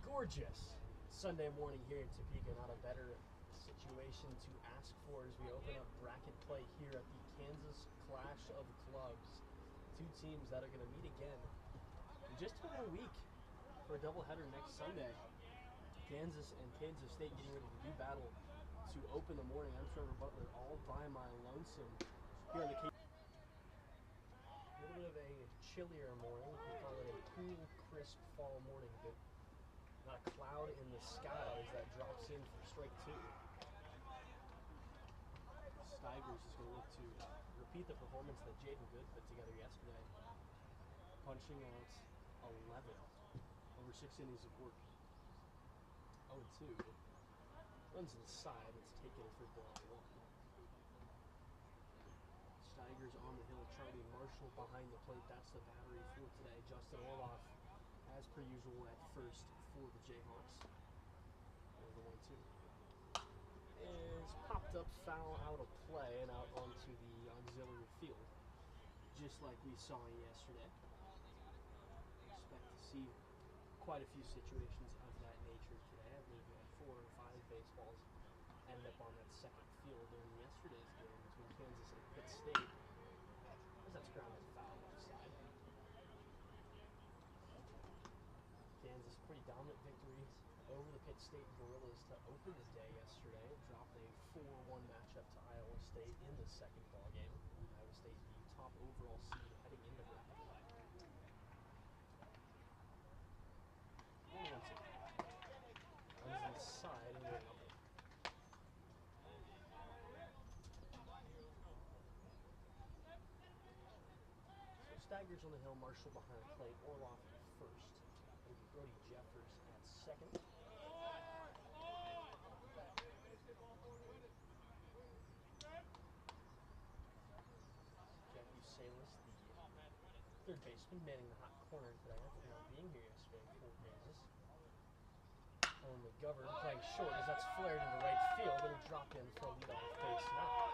Gorgeous Sunday morning here in Topeka. Not a better situation to ask for as we open up bracket play here at the Kansas Clash of Clubs. Two teams that are going to meet again in just about a week for a doubleheader next Sunday. Kansas and Kansas State getting ready to do battle to open the morning. I'm Trevor Butler, all by my lonesome here on the K. A little bit of a chillier morning. We call it a cool, crisp fall morning, but not a cloud in the sky as that drops in for strike two. Steigers is going to look to repeat the performance that Jaden Good put together yesterday, punching out 11 over 6 innings of work. 0-2. Runs inside. It's taken for ball one. Steigers on the hill. Charlie Marshall behind the plate. That's the battery for today. Justin Orloff, as per usual, at first for the Jayhawks. There's the 1-2. Is popped up foul out of play and out onto the auxiliary field, just like we saw yesterday. Expect to see quite a few situations of that nature today. I believe we had 4 or 5 baseballs ended up on that second field during yesterday's game between Kansas and Pitt State. That's grounded foul offside. Kansas pretty dominant victories over the Pitt State Gorillas to open the day yesterday. Dropped a 4-1 matchup to Iowa State in the second ball game. Iowa State the top overall seed heading into bracket play. Runs inside and we're up. So Steigers on the hill, Marshall behind the plate, Orloff at first. Brody Jeffers at second. Jackie Salas, the third baseman, manning the hot corner today after not being here yesterday for Kansas. Owen McGovern playing short as that's flared into right field and dropped in for a leadoff base knock.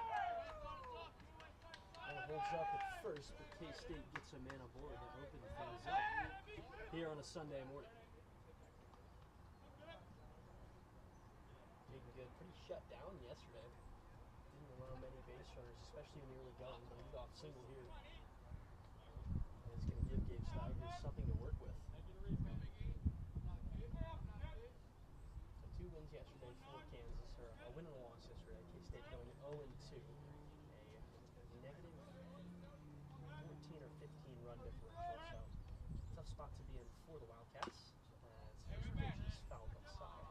And it holds up at first, but K-State gets a man aboard to open things up here on a Sunday morning. Jaden Good pretty shut down yesterday. Didn't allow many base runners, especially in the early going. The leadoff single here. And it's going to give Gabe Steigers something to work with. So 2 wins yesterday for Kansas, or a win and a loss yesterday. K-State going 0-2. A negative 14 or 15 run differential. So tough spot to be in for the Wildcats. As first pitch is fouled outside.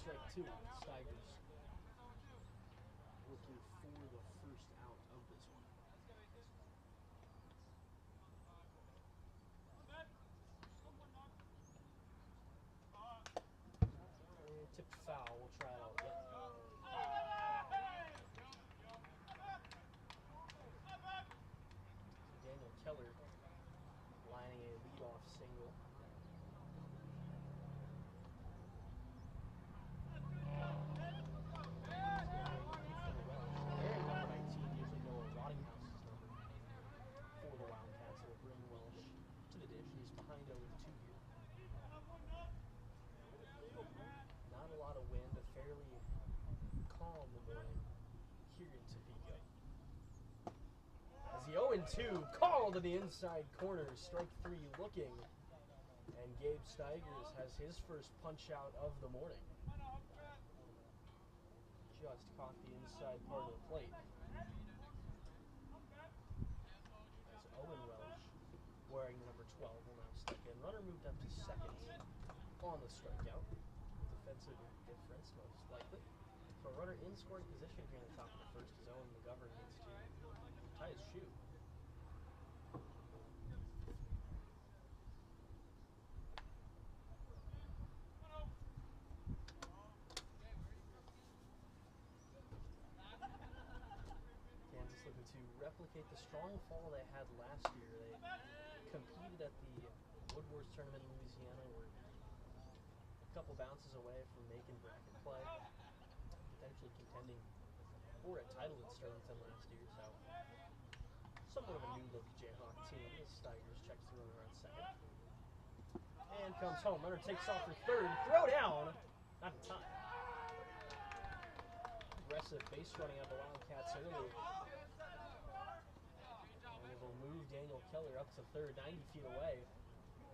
Strike two, Steigers looking for the first out of this one. Tipped foul, we'll try it out again. Daniel Keller lining a leadoff single. As the 0-2 call to the inside corner, strike 3 looking, and Gabe Steigers has his first punch out of the morning. Just caught the inside part of the plate. As Owen Welch, wearing the number 12, will now step in. Runner moved up to second on the strikeout. Defensive difference, most likely. So a runner in scoring position here in the top of the first as Owen McGovern needs to tie his shoe. Kansas looking to replicate the strong fall they had last year. They competed at the Woodward tournament in Louisiana, were a couple bounces away from making bracket play, potentially contending for a title at Sterlington last year. So somewhat of a new look Jayhawk team. The Steigers checks the runner on second. And comes home. Runner takes off for third. Throw down. Not in time. Aggressive base running up the Wildcats early. And it will move Daniel Keller up to third, 90 feet away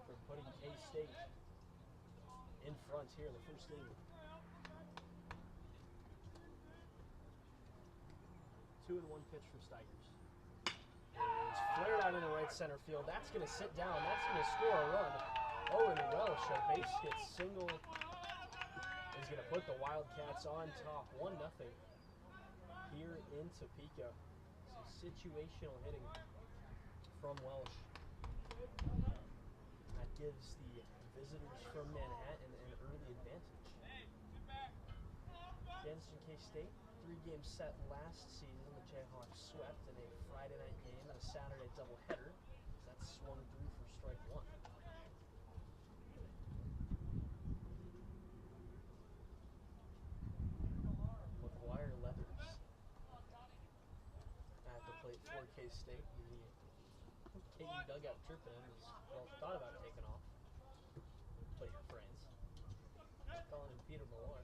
from putting K-State in front here in the first inning. 2-1 pitch from Steigers. It's flared out into right center field. That's going to sit down. That's going to score a run. Owen Welsh, a base hit single, is going to put the Wildcats on top, 1-0 here in Topeka. Some situational hitting from Welsh. That gives the visitors from Manhattan an early advantage. Against K-State, 3-game set last season. The Jayhawks swept in a Friday night game and a Saturday doubleheader. That swung through for strike one. McGuire Leathers at the plate for K-State. The KU dugout chirping him is well thought about taking off. Play your friends. Calling him Peter Millar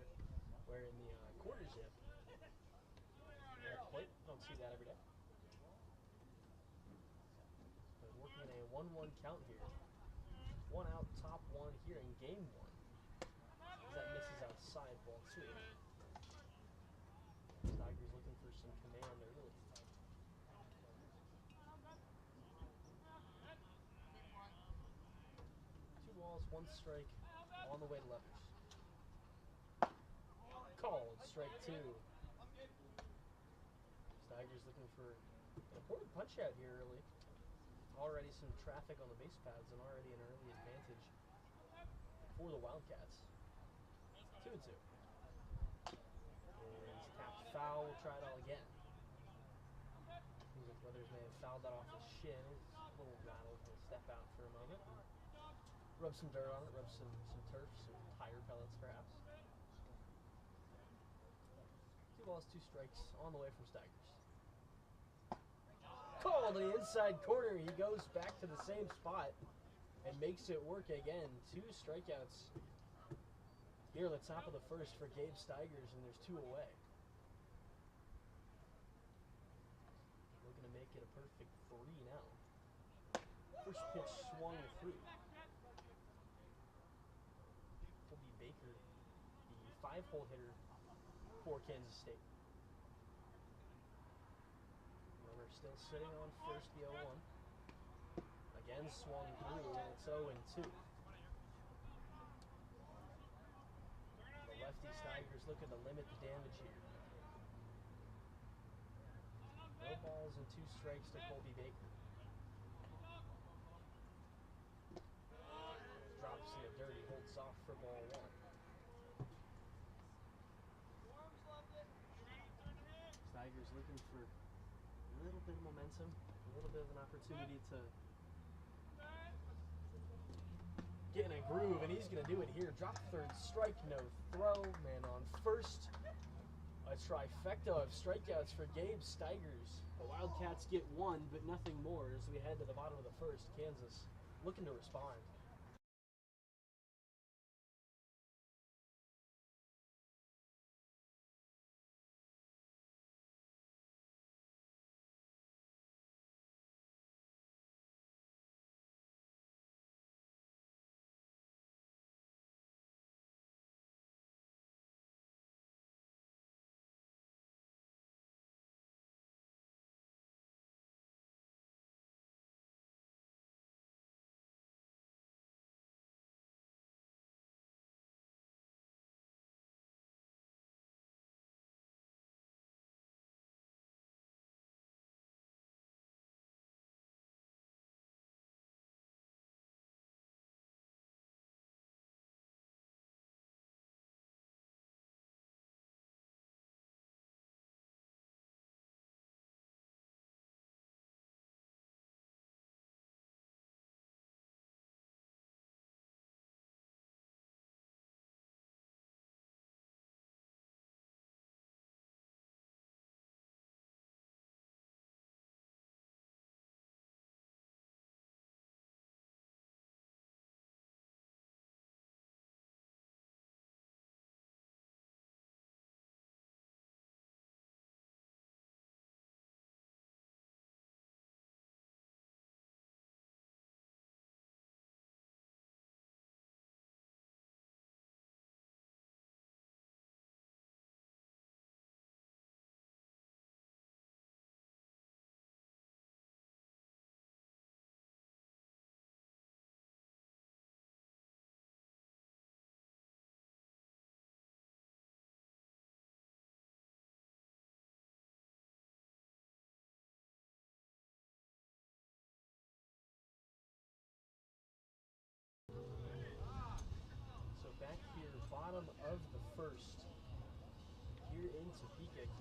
wearing the quarter zip. At the plate, don't see that every day. But working in a 1-1 count here. 1 out, top 1 here in game 1. That misses outside, ball 2. Steigers looking for some command early. 2 balls, 1 strike, on the way to Leathers. Called, strike 2. Steigers looking for an important punch out here early. Already some traffic on the base paths and already an early advantage for the Wildcats. 2-2. And tapped foul. We'll try it all again. Seems like Leathers may have fouled that off his shin. He's a little rattled. He'll step out for a moment. Rub some dirt on it. Rub some turf, some tire pellets perhaps. 2 balls, 2 strikes on the way from Steigers. Called to the inside corner. He goes back to the same spot and makes it work again. 2 strikeouts here on the top of the first for Gabe Steigers, and there's 2 away. Looking to make it a perfect 3 now. First pitch swung through. Colby Baker, the 5-hole hitter for Kansas State. Runner still sitting on first, the 0-1. Again swung through, and it's 0-2. The lefty Steigers looking to limit the damage here. No balls and 2 strikes to Colby Baker. Drops in the dirt, he holds off for ball 1. Steigers looking for a little bit of momentum, a little bit of an opportunity to get in a groove, and he's going to do it here. Drop third, strike, no throw. Man on first. A trifecta of strikeouts for Gabe Steigers. The Wildcats get 1, but nothing more as we head to the bottom of the first. Kansas looking to respond.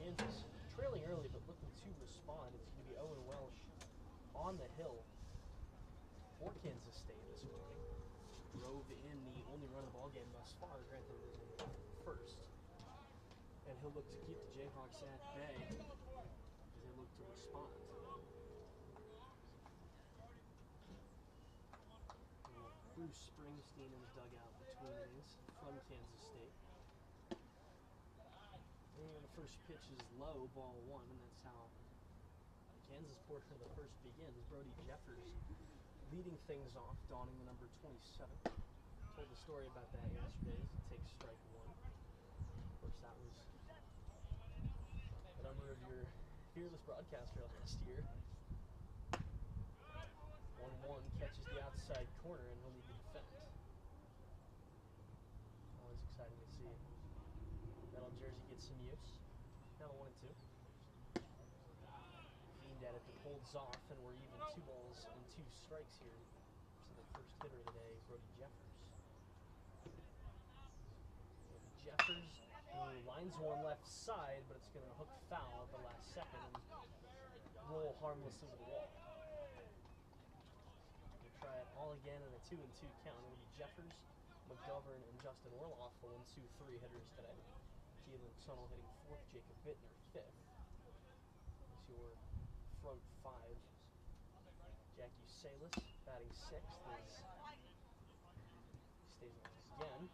Kansas trailing early but looking to respond. It's going to be Owen Welsh on the hill for Kansas State this morning. Drove in the only run of the ball game thus far, granted it was in first. And he'll look to keep the Jayhawks at bay as they look to respond. Bruce Springsteen in the dugout between innings from Kansas State. And the first pitch is low, ball one, and that's how the Kansas portion of the first begins. Brody Jeffers leading things off, donning the number 27. Told the story about that yesterday as he takes strike one. Of course, that was the number of your fearless broadcaster last year. 1-1 catches the outside corner and he'll need to defend. Always exciting to see that old jersey get some use. Now 1-2. Fiend at it, but holds off, and we're even 2 balls and 2 strikes here. So the first hitter of the day, Brody Jeffers. Jeffers, who lines one left side, but it's going to hook foul at the last second and roll harmless into the wall. Try it all again in a 2-2 count. It'll be Jeffers, McGovern, and Justin Orloff, the 1-2-3 hitters today. Keelan Tunnel hitting 4th, Jacob Bittner 5th. That's your front 5. Jackie Salas batting 6th as he stays on again.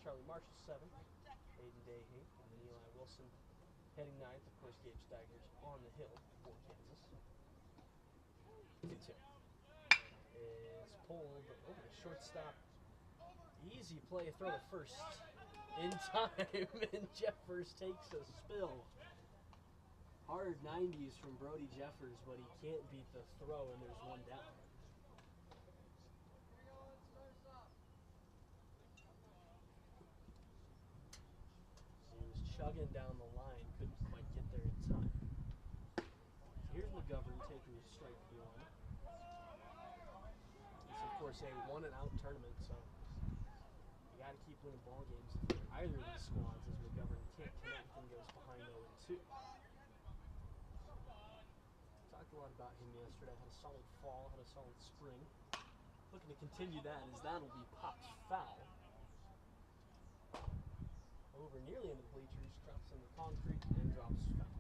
Charlie Marshall 7th, Aiden Day 8th, and then Eli Wilson heading 9th. Of course, Gabe Steiger's on the hill for Kansas. 2-2. Is pulled over the shortstop. Easy play, throw to first in time, and Jeffers takes a spill. Hard 90s from Brody Jeffers, but he can't beat the throw, and there's one down. He was chugging down the line, couldn't quite get there in time. Here's McGovern taking a strike one. Of course, a 1-and-out tournament, so you got to keep winning ball games if you're either of these squads, as McGovern can't connect and goes behind 0-2. Talked a lot about him yesterday. Had a solid fall, had a solid spring. Looking to continue that, as that'll be popped foul. Over nearly into the bleachers, drops in the concrete, and drops foul.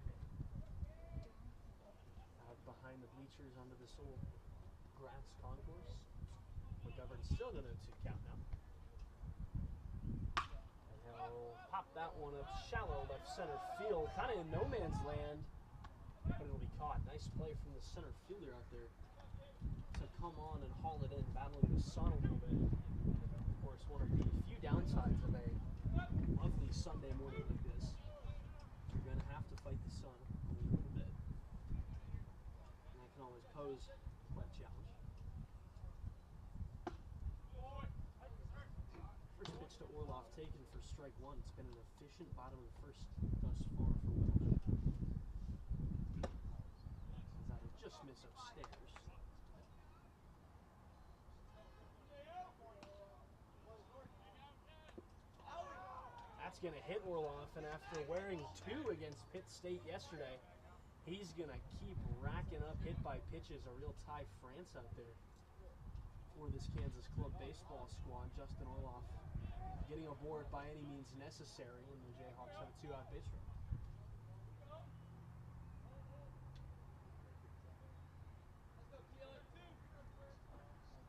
Out behind the bleachers onto this old grass concourse. McGovern's still going to 2 count now. And he'll pop that one up shallow left center field, kind of in no man's land, but it'll be caught. Nice play from the center fielder out there to come on and haul it in, battling the sun a little bit. Of course, one of the few downsides of a lovely Sunday morning like this, you're going to have to fight the sun a little bit. And that can always pose quite a challenge. First pitch to Orloff taken for strike one. It's been an efficient bottom of the first thus far for Welsh. That'll just miss upstairs. That's going to hit Orloff, and after wearing 2 against Pitt State yesterday, he's going to keep racking up hit-by pitches. A real Ty France out there for this Kansas Club baseball squad. Justin Orloff getting aboard by any means necessary, and the Jayhawks have a 2-out base runner.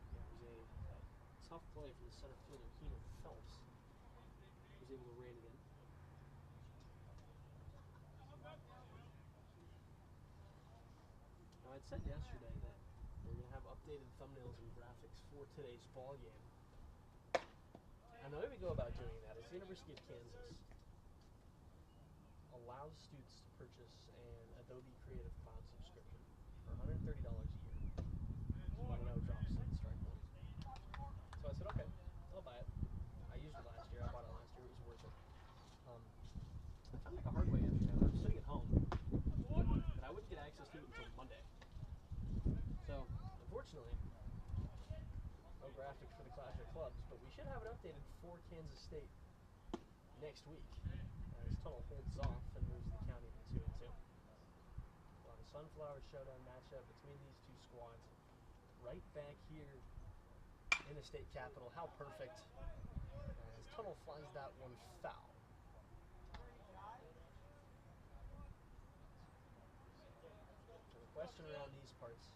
It was a tough play from the center fielder, Keenan Phelps. Was able to rein it in. Now, I'd said yesterday that we're going to have updated thumbnails and graphics for today's ball game. And the way we go about doing that is the University of Kansas allows students to purchase an Adobe Creative Cloud subscription for $130 a year. Let me know drops in strike one. So I said, okay, I'll buy it. I used it last year. I bought it last year. It was worth it. I found like a hard way yesterday. I was sitting at home, but I wouldn't get access to it until Monday. So, unfortunately, no graphics for the Clash of Clubs, but we should have it updated for Kansas State next week as Tunnel holds off and moves the county 2-2. Well, the Sunflower Showdown matchup between these two squads. Right back here in the state capital. How perfect. As Tunnel flies that one foul. So the question around these parts,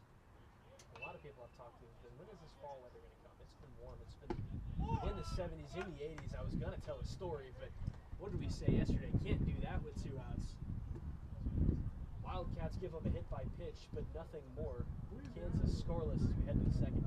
a lot of people I've talked to has been, when is this fall weather going to come? It's been warm. It's been in the 70s, in the 80s. I was going to tell a story, but what did we say yesterday? Can't do that with 2 outs. Wildcats give up a hit by pitch, but nothing more. Kansas scoreless as we head to the second.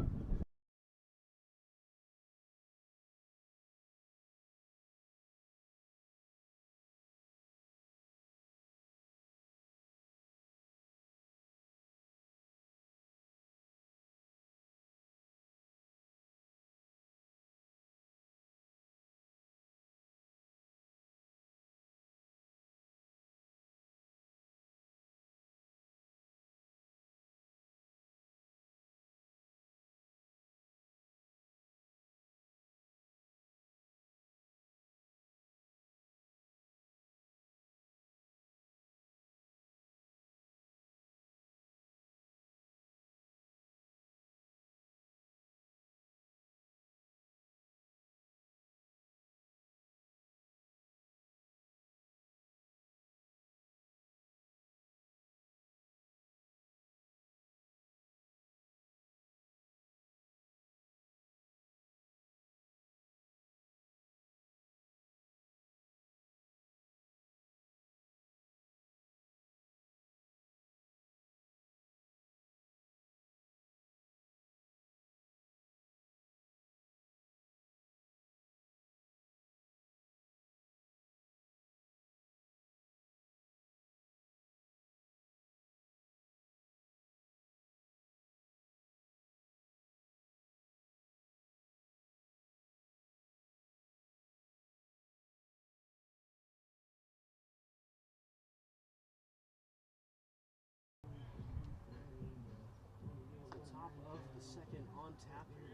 Top of the second on tap here.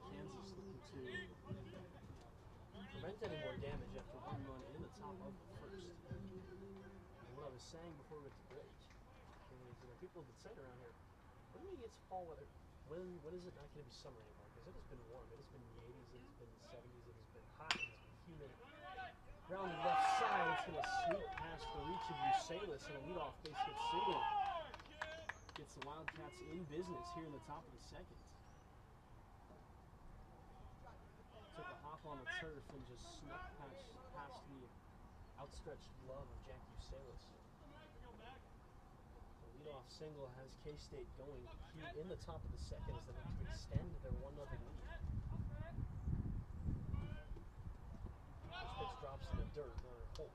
Kansas looking to prevent any more damage after 1 run in the top of the first. And what I was saying before we went to break is, people have been saying around here, when do we get fall weather? When is it not going to be summer anymore? Because it has been warm. It has been the 80s. It has been the 70s. It has been hot. It has been humid. Round the left side, it's going to sneak past the reach of Usalis and a leadoff base hit single. Gets the Wildcats in business here in the top of the second. Took a hop on the turf and just snuck past the outstretched glove of Jack Usalis. The leadoff single has K-State going here in the top of the second as they look to extend their 1-0 lead. This pitch drops in the dirt. Runner holds.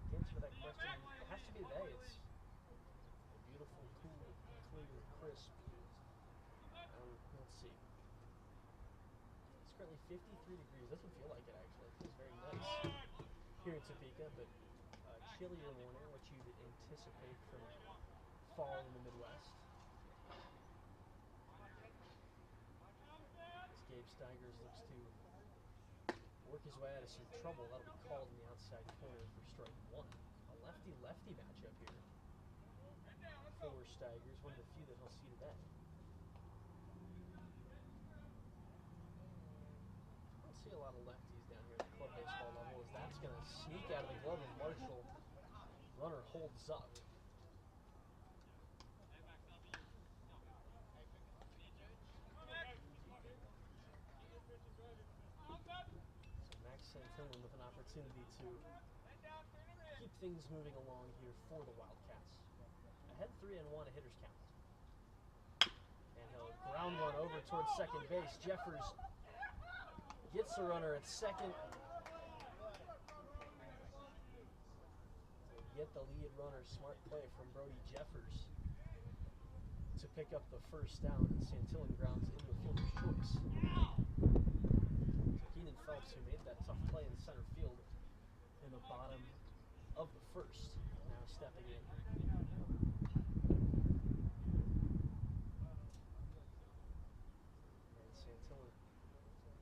The answer to that question, it has to be today. It's a beautiful, cool, clear, crisp. Let's see. It's currently 53 degrees. Doesn't feel like it actually. It feels very nice here in Topeka, but chillier morning, what you'd anticipate from fall in the Midwest. As Gabe Steigers looks to work his way out of some trouble. That'll be called in the outside corner for strike 1. A lefty-lefty matchup here for Steigers, one of the few that he'll see today. I don't see a lot of lefties down here at the club baseball level, as that's going to sneak out of the glove of Marshall. Runner holds up. So Max Santillan with an opportunity to keep things moving along here for the Wildcats. Ahead 3-1, a hitter's count. And he'll ground one over towards second base. Jeffers gets the runner at second. Get the lead runner. Smart play from Brody Jeffers to pick up the first down, and Santillan grounds into a fielder's choice. So Keenan Phelps, who made that tough play in center field in the bottom of the first, now stepping in. And Santillan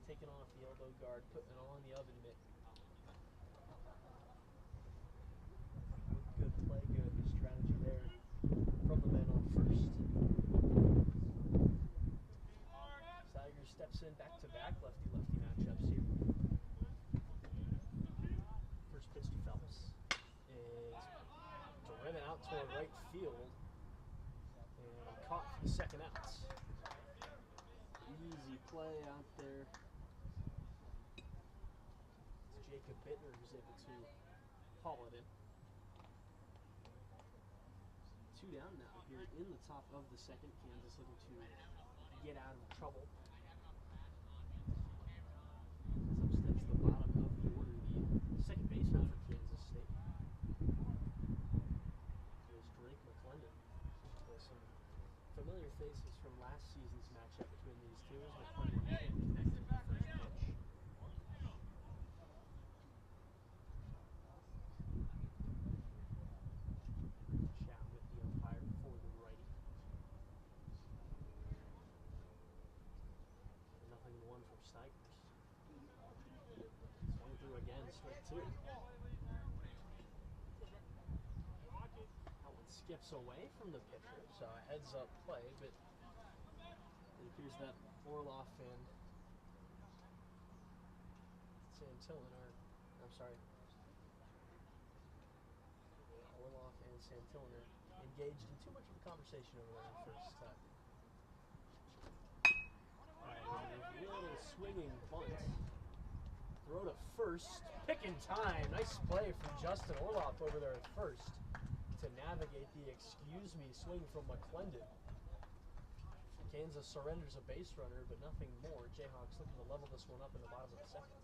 taking off the elbow guard, putting it on the oven mitt. in back-to-back lefty-lefty matchups here. First pitch to Phelps is driven out toward right field and caught for the second out. Easy play out there. It's Jacob Bittner who's able to haul it in. 2 down now here in the top of the second. Kansas looking to get out of trouble. As up steps the bottom of the order, the second baseman for Kansas State is Drake McClendon. With some familiar faces from last season's matchup between these two as McClendon can't connect with the first pitch. Chat with the umpire for the righty. 0-1 from Stigers. Swung through again, straight 2. That one skips away from the pitcher, so a heads-up play, but it appears that Orloff and Orloff and Santillan are engaged in too much of a conversation over there in first. Little swinging bunt. Throw to first. Pick in time. Nice play from Justin Orloff over there at first to navigate the excuse me swing from McClendon. Kansas surrenders a base runner, but nothing more. Jayhawks looking to level this one up in the bottom of the second.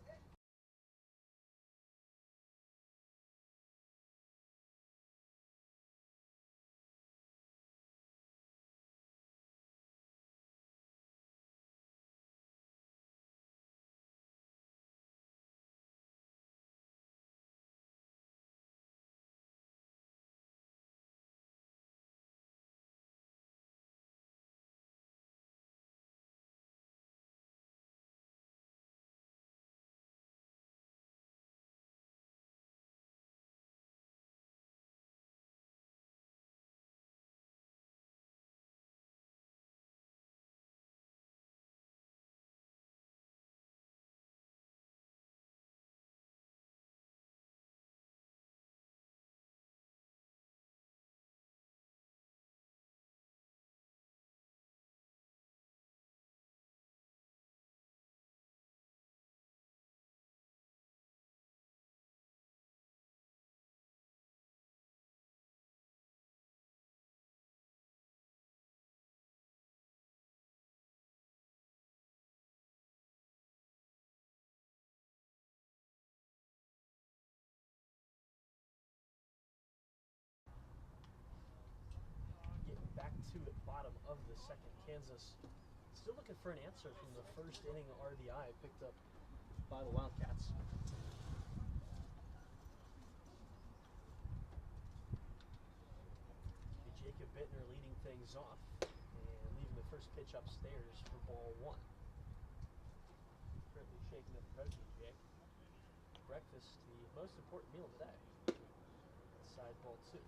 Back to it, bottom of the second. Kansas still looking for an answer from the first inning RBI picked up by the Wildcats. Jacob Bittner leading things off and leaving the first pitch upstairs for ball 1. Currently shaking up the protein shake. Breakfast, the most important meal of the day. Side ball 2.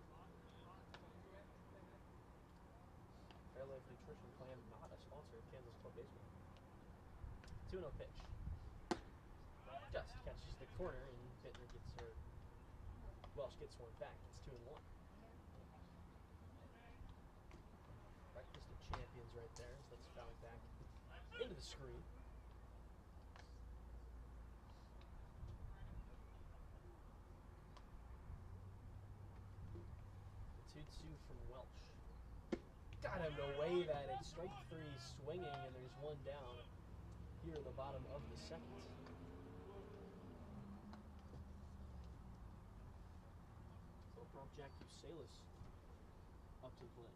Fairlife Nutrition Plan, not a sponsor of Kansas Club Baseball. 2-0 pitch. Just catches the corner and Bittner gets her. Welsh gets one back. It's 2-1. Breakfast of champions right there. So let's foul back into the screen. The 2-2 from Welsh. Got him to wave at it. Strike 3 swinging, and there's one down here in the bottom of the second. So prompt Jack Usalis up to the plate.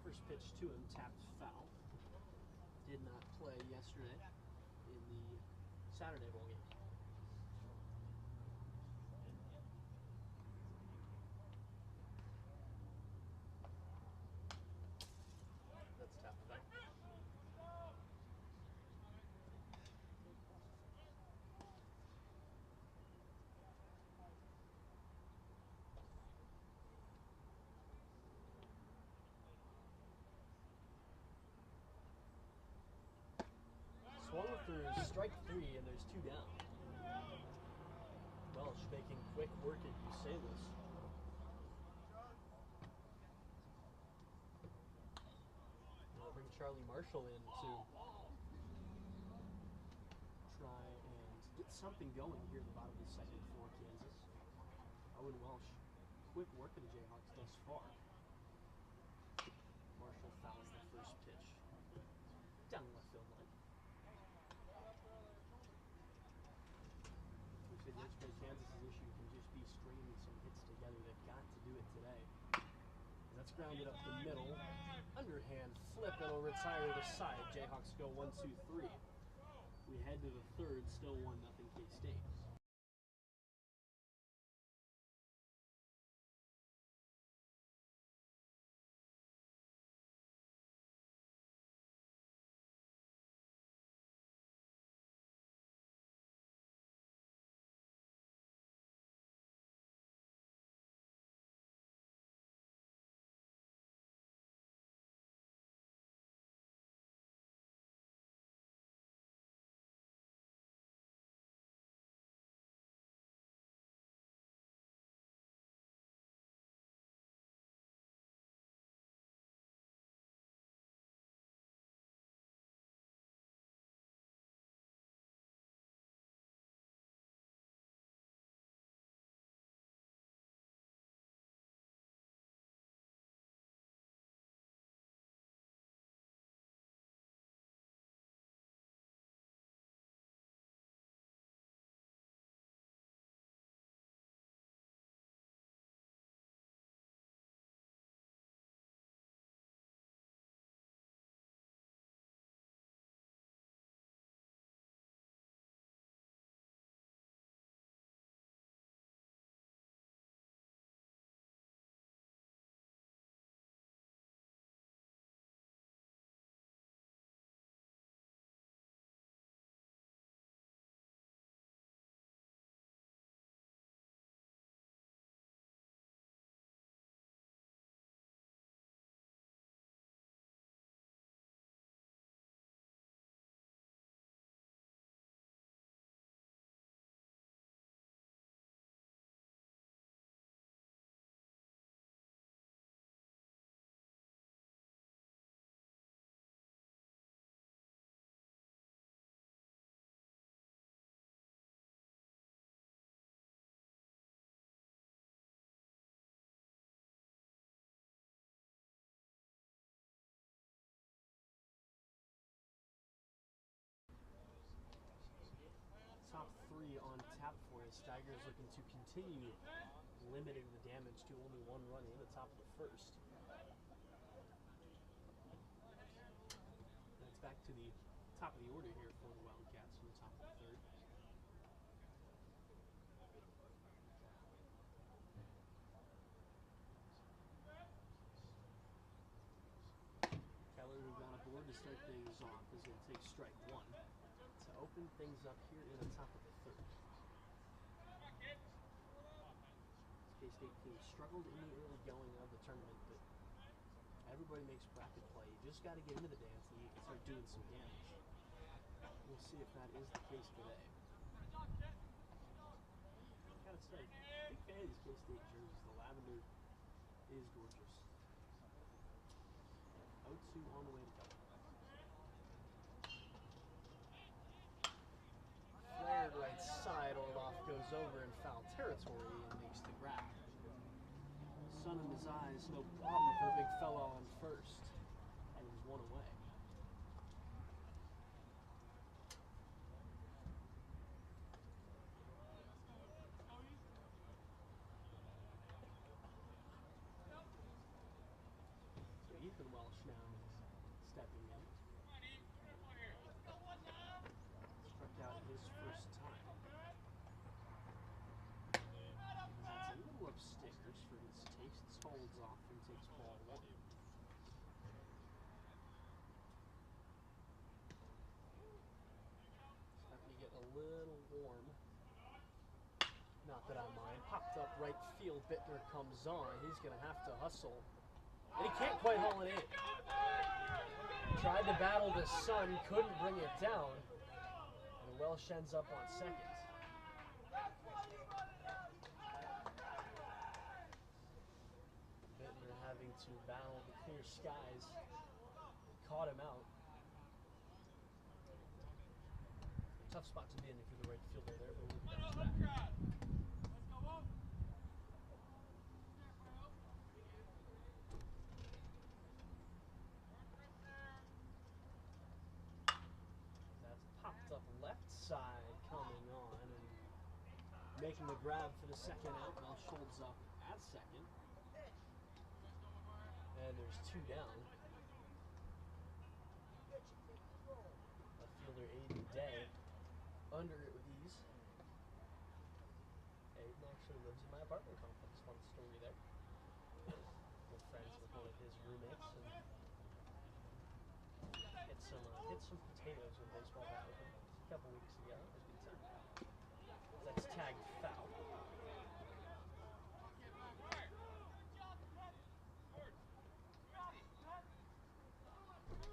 First pitch to him, tapped foul. Did not play yesterday in the Saturday bowl game. That's tapped back. Strike three, and there's two down. Welsh making quick work at Bucelas. They'll bring Charlie Marshall in to try and get something going here at the bottom of the second for Kansas. Owen Welsh, quick work of the Jayhawks thus far. Marshall fouls the first pitch. Down the left field line. We said yesterday Kansas' issue can just be stringing some hits together. They've got to do it today. That's grounded up the middle. Underhand flip, it'll retire the side. Jayhawks go 1-2-3. We head to the third, still 1-0 K-State. Top three on tap for us. Tigers looking to continue limiting the damage to only one run in the top of the first. That's back to the top of the order here for the Wildcats from the top of the third. Keller, who got aboard to start things off, is going to take strike one to open things up here in the top of the third. K-State team struggled in the early going of the tournament, but everybody makes bracket play. You just got to get into the dance and you can start doing some damage. We'll see if that is the case today. I gotta say, big fan of these K-State jerseys. The lavender is gorgeous. 0-2 on the way to go. Flared right side, Orloff goes over in foul territory and makes the grab. Sun in his eyes, no problem for the big fella on first. And he's one away. So Ethan Welsh now stepping in. Struck out his first time. That's a little upstairs for his tastes. Holds off and takes ball one. Starting to get a little warm. Not that I mind. Popped up right field. Bittner comes on. He's going to have to hustle. And he can't quite haul it in. Tried to battle the sun, couldn't bring it down. And Welsh ends up on second. Bittner having to battle the clear skies. Caught him out. Tough spot to be in if you're the right fielder there, but we'll get back to that. That's popped up left side coming on and making the grab for the second out. Welsh holds up at second. And there's two down. Left fielder Aiden Day under it with ease. Aiden actually lives in my apartment complex. Fun story there. Good friends with one of his roommates and hit some potatoes with a baseball bat with him a couple weeks ago. It was a good time. That's tagged foul.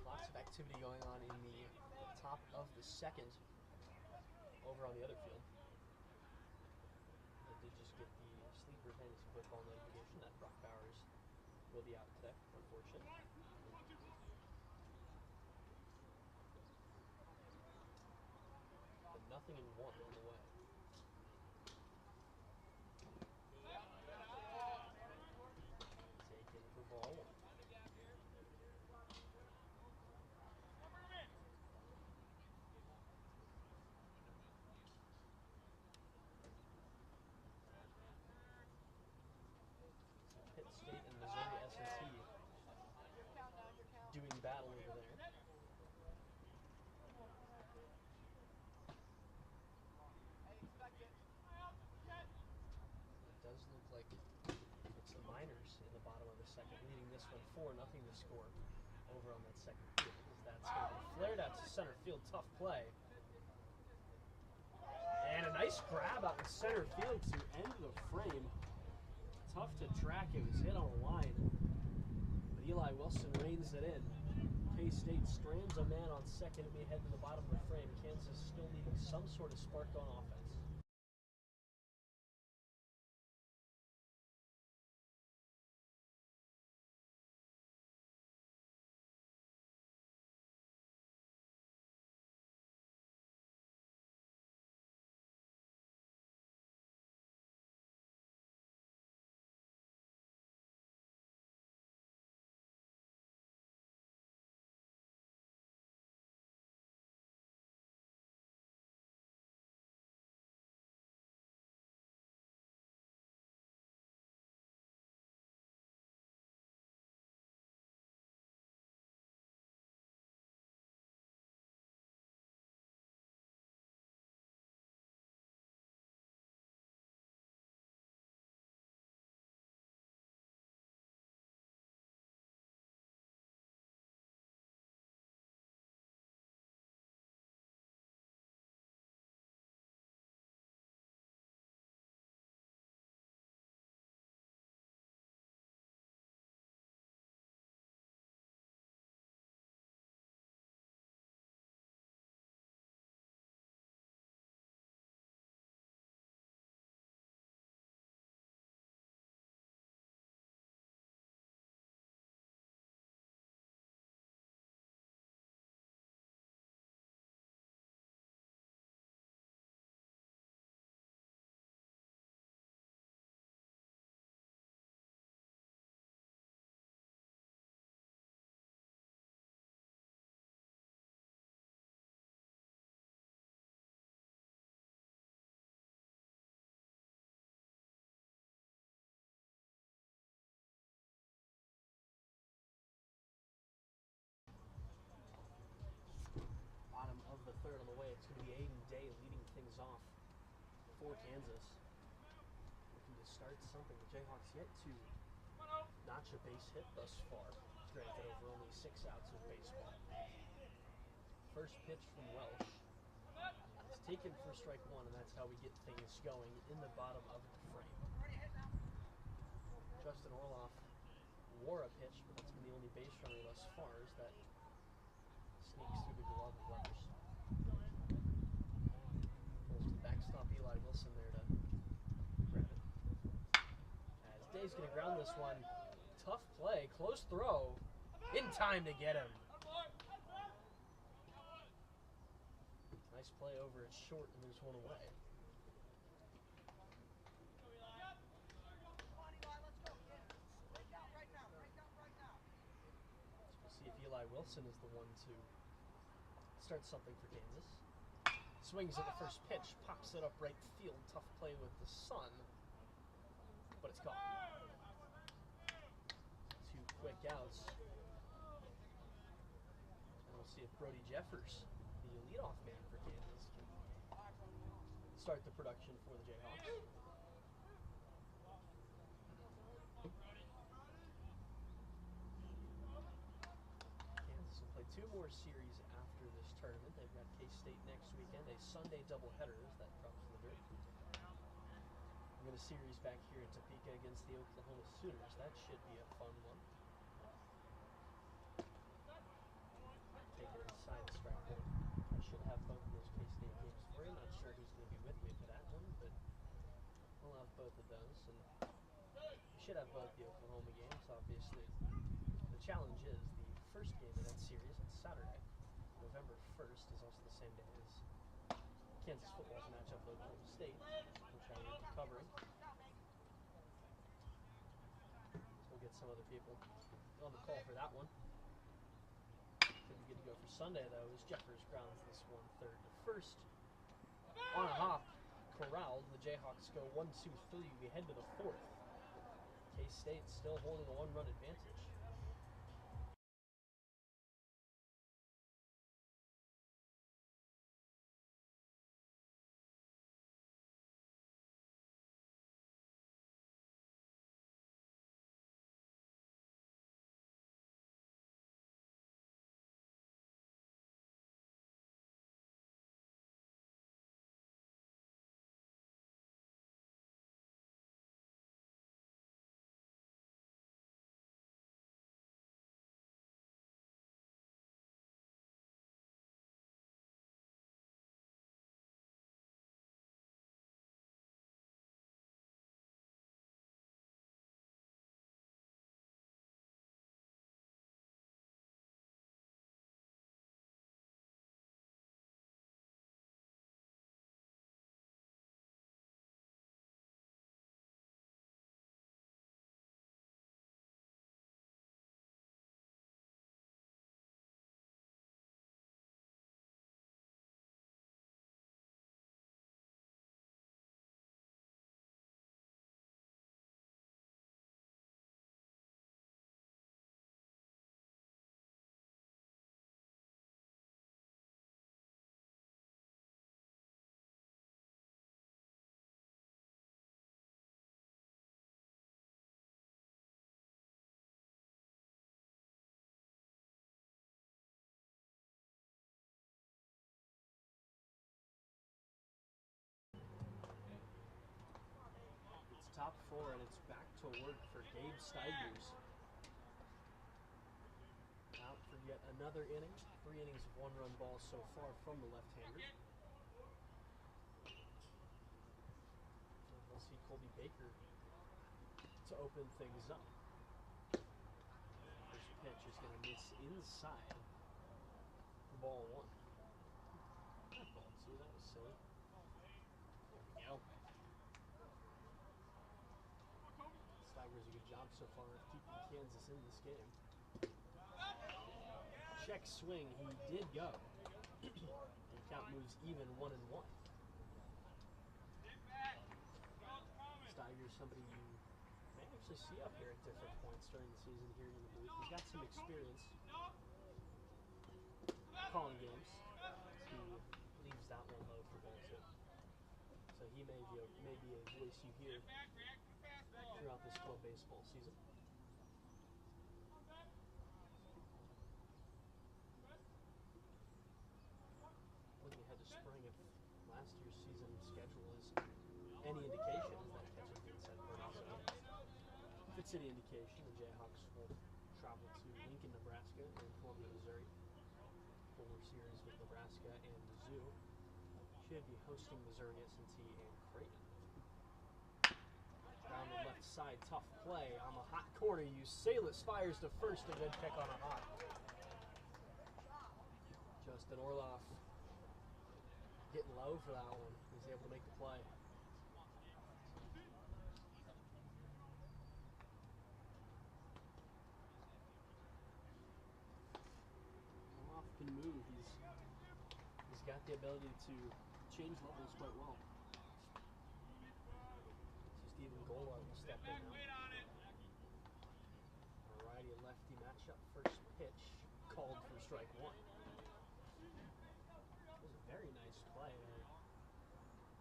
Lots of activity going on in the top of the second over on the other field. I did just get the sleeper fantasy football notification that Brock Bowers will be out today, unfortunately. But nothing in one on the way. Taken for ball one. Pitt State and Missouri S&T doing battle over there. It does look like it's the Miners in the bottom of the second, leading this one 4-0 to score over on that second field. As that's going to be flared out to center field. Tough play. And a nice grab out in center field to end the frame. Tough to track. It was hit on a line. But Eli Wilson reins it in. K-State strands a man on second and may head to the bottom of the frame. Kansas still needing some sort of spark on offense. The third on the way. It's going to be Aiden Day leading things off for Kansas. Looking to start something. The Jayhawks yet to notch a base hit thus far. Granted, over only 6 outs of baseball. First pitch from Welsh. It's taken for strike one, and that's how we get things going in the bottom of the frame. Justin Orloff wore a pitch, but that's been the only base runner thus far as that sneaks through the glove of runners. going to ground this one. Tough play, close throw, in time to get him. Nice play over it short, and there's one away. We'll see if Eli Wilson is the one to start something for Kansas. Swings at the first pitch, pops it up right field. Tough play with the sun, but it's gone. 2 quick outs. And we'll see if Brody Jeffers, the leadoff man for Kansas, can start the production for the Jayhawks. Kansas will play 2 more series after this tournament. They've got K-State next weekend, a Sunday doubleheader as that drops in the dirt. We've got a series back here in Topeka against the Oklahoma Sooners. That should be a fun one. Take it inside the strike zone. I should have both of those K-State games for you. Not sure who's going to be with me for that one, but we'll have both of those. And we should have both the Oklahoma games, obviously. The challenge is the first game of that series on Saturday, November 1st, is also the same day as Kansas football's matchup with Oklahoma State, which I will be covering. So we'll get some other people on the call for that one. Should be good to go for Sunday, though, as Jeffers grounds this one third to first. On a hop, corralled. The Jayhawks go 1-2-3. We head to the 4th. K-State still holding a 1-run advantage. Top 4, and it's back to work for Gabe Steigers. Out for yet another inning. 3 innings of 1-run balls so far from the left-hander. We'll see Colby Baker to open things up. First pitch is going to miss inside. Ball 1. Ball 2, that was silly. There we go. Steigers a good job so far of keeping Kansas in this game. Check swing, he did go. The count moves even 1-1. Steigers, somebody you may actually see up here at different points during the season here in the booth. He's got some experience calling games. He leaves that one low for ball 2. So he may be a voice you hear throughout this club baseball season. Looking ahead to spring, if last year's season schedule is any indication, is that catching the inside part also. If it's any indication, the Jayhawks will travel to Lincoln, Nebraska, and Columbia, Missouri for series with Nebraska and Mizzou. Should be hosting Missouri, S&T, and Creighton. Down the left side, tough play on the hot corner. Salas fires to first, a good pick on a hot. Justin Orloff getting low for that one. He's able to make the play. Orloff can move. He's got the ability to change levels quite well. Stephen Gola will step in now. Righty lefty matchup. First pitch called for strike one. It was a very nice play.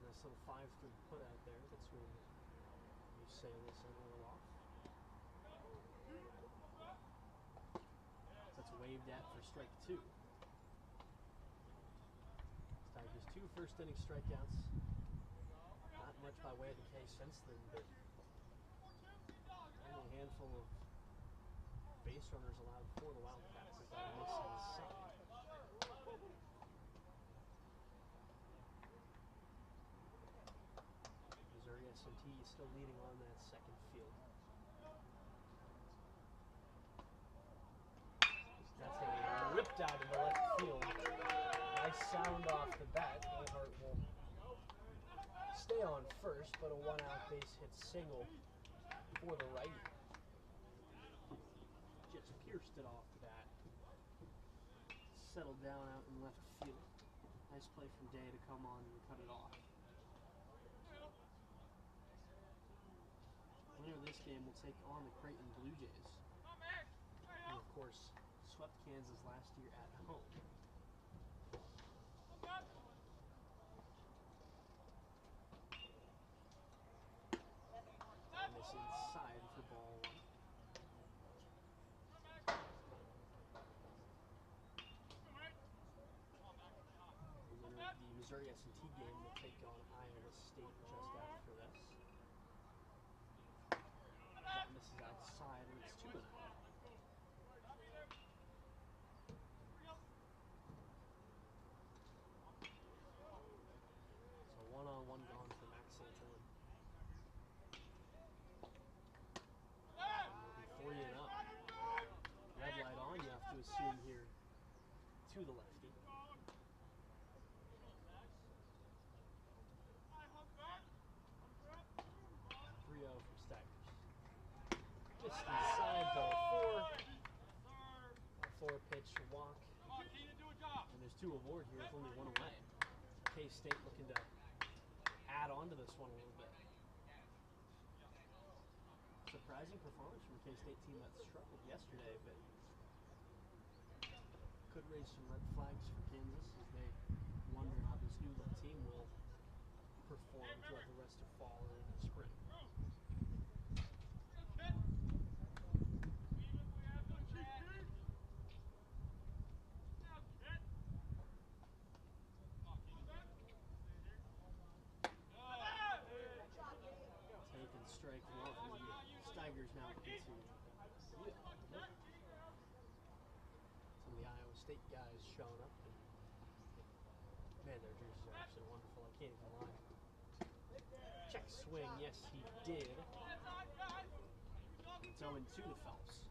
Nice little 5-3 put out there between Salas and Orloff. That's waved at for strike two. Tigers 2 first inning strikeouts. Not much by way of the case since then, but only a handful of base runners allowed for the Wildcats as they miss inside. Missouri S&T is still leading on that second field. That's a ripped out into left field. Nice sound off the bat. Earhart will stay on first, but a one-out base hit single for the righty. Just pierced it off the bat. Settled down out in left field. Nice play from Day to come on and cut it off. Winner of this game will take on the Creighton Blue Jays. And of course, swept Kansas last year at home. Inside for ball one. The winner of the Missouri S&T game will take on Iowa State just after this. That misses outside, and it's 2-0. So one-on-one gone for Max Santillan. 3 and up. Red light on, you have to assume here to the lefty. 3-0 from Staggers. Just inside ball 4. A 4-pitch walk. And there's 2 aboard here with only 1 away. K-State looking to add on to this one a little bit. Surprising performance from a K-State team that struggled yesterday, but could raise some red flags for Kansas as they wonder how this new look team will perform throughout the rest of fall and into spring. Taking strike one. Tigers now looking to some of the Iowa State guys showing up, and man, their jerseys are absolutely wonderful. I can't even lie. Check swing, yes he did. It's 0-2 to Phelps.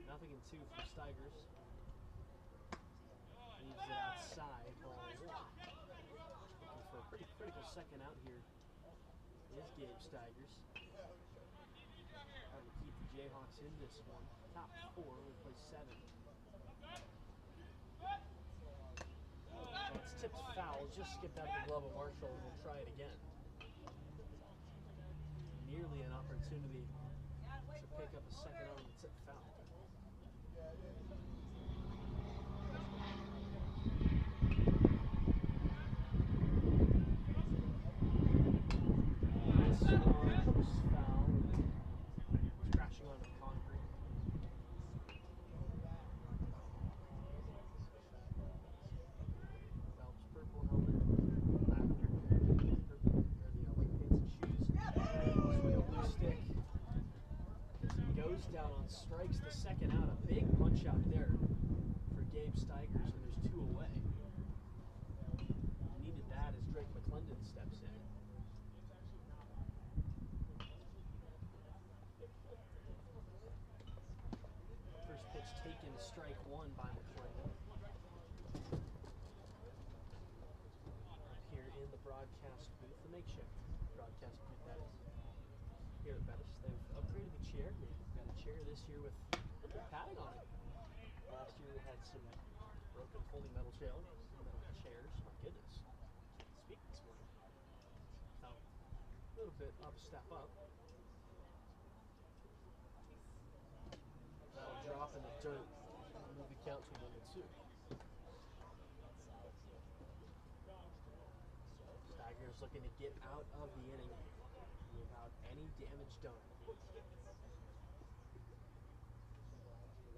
Nothing in 2 for Steigers. Leaves it outside, ball 1. Looking for a pretty critical second out here is Gabe Steigers. Trying to keep the Jayhawks in this one. Top 4, we play 7. It's tipped foul, just skipped out of the glove of Marshall, and we'll try it again. Nearly an opportunity to pick up a second on the tip foul. Down on strikes, the second out, a big punch out there for Gabe Steigers, and there's 2 away. here at Bettis. They've upgraded the chair. They've got a chair this year with a little padding on it. Last year they had some broken folding metal chairs. My goodness. Speak this morning. So, a little bit of a step up. That'll drop in the dirt and move the count to 1-2. Staggers looking to get out of the inning without any damage done.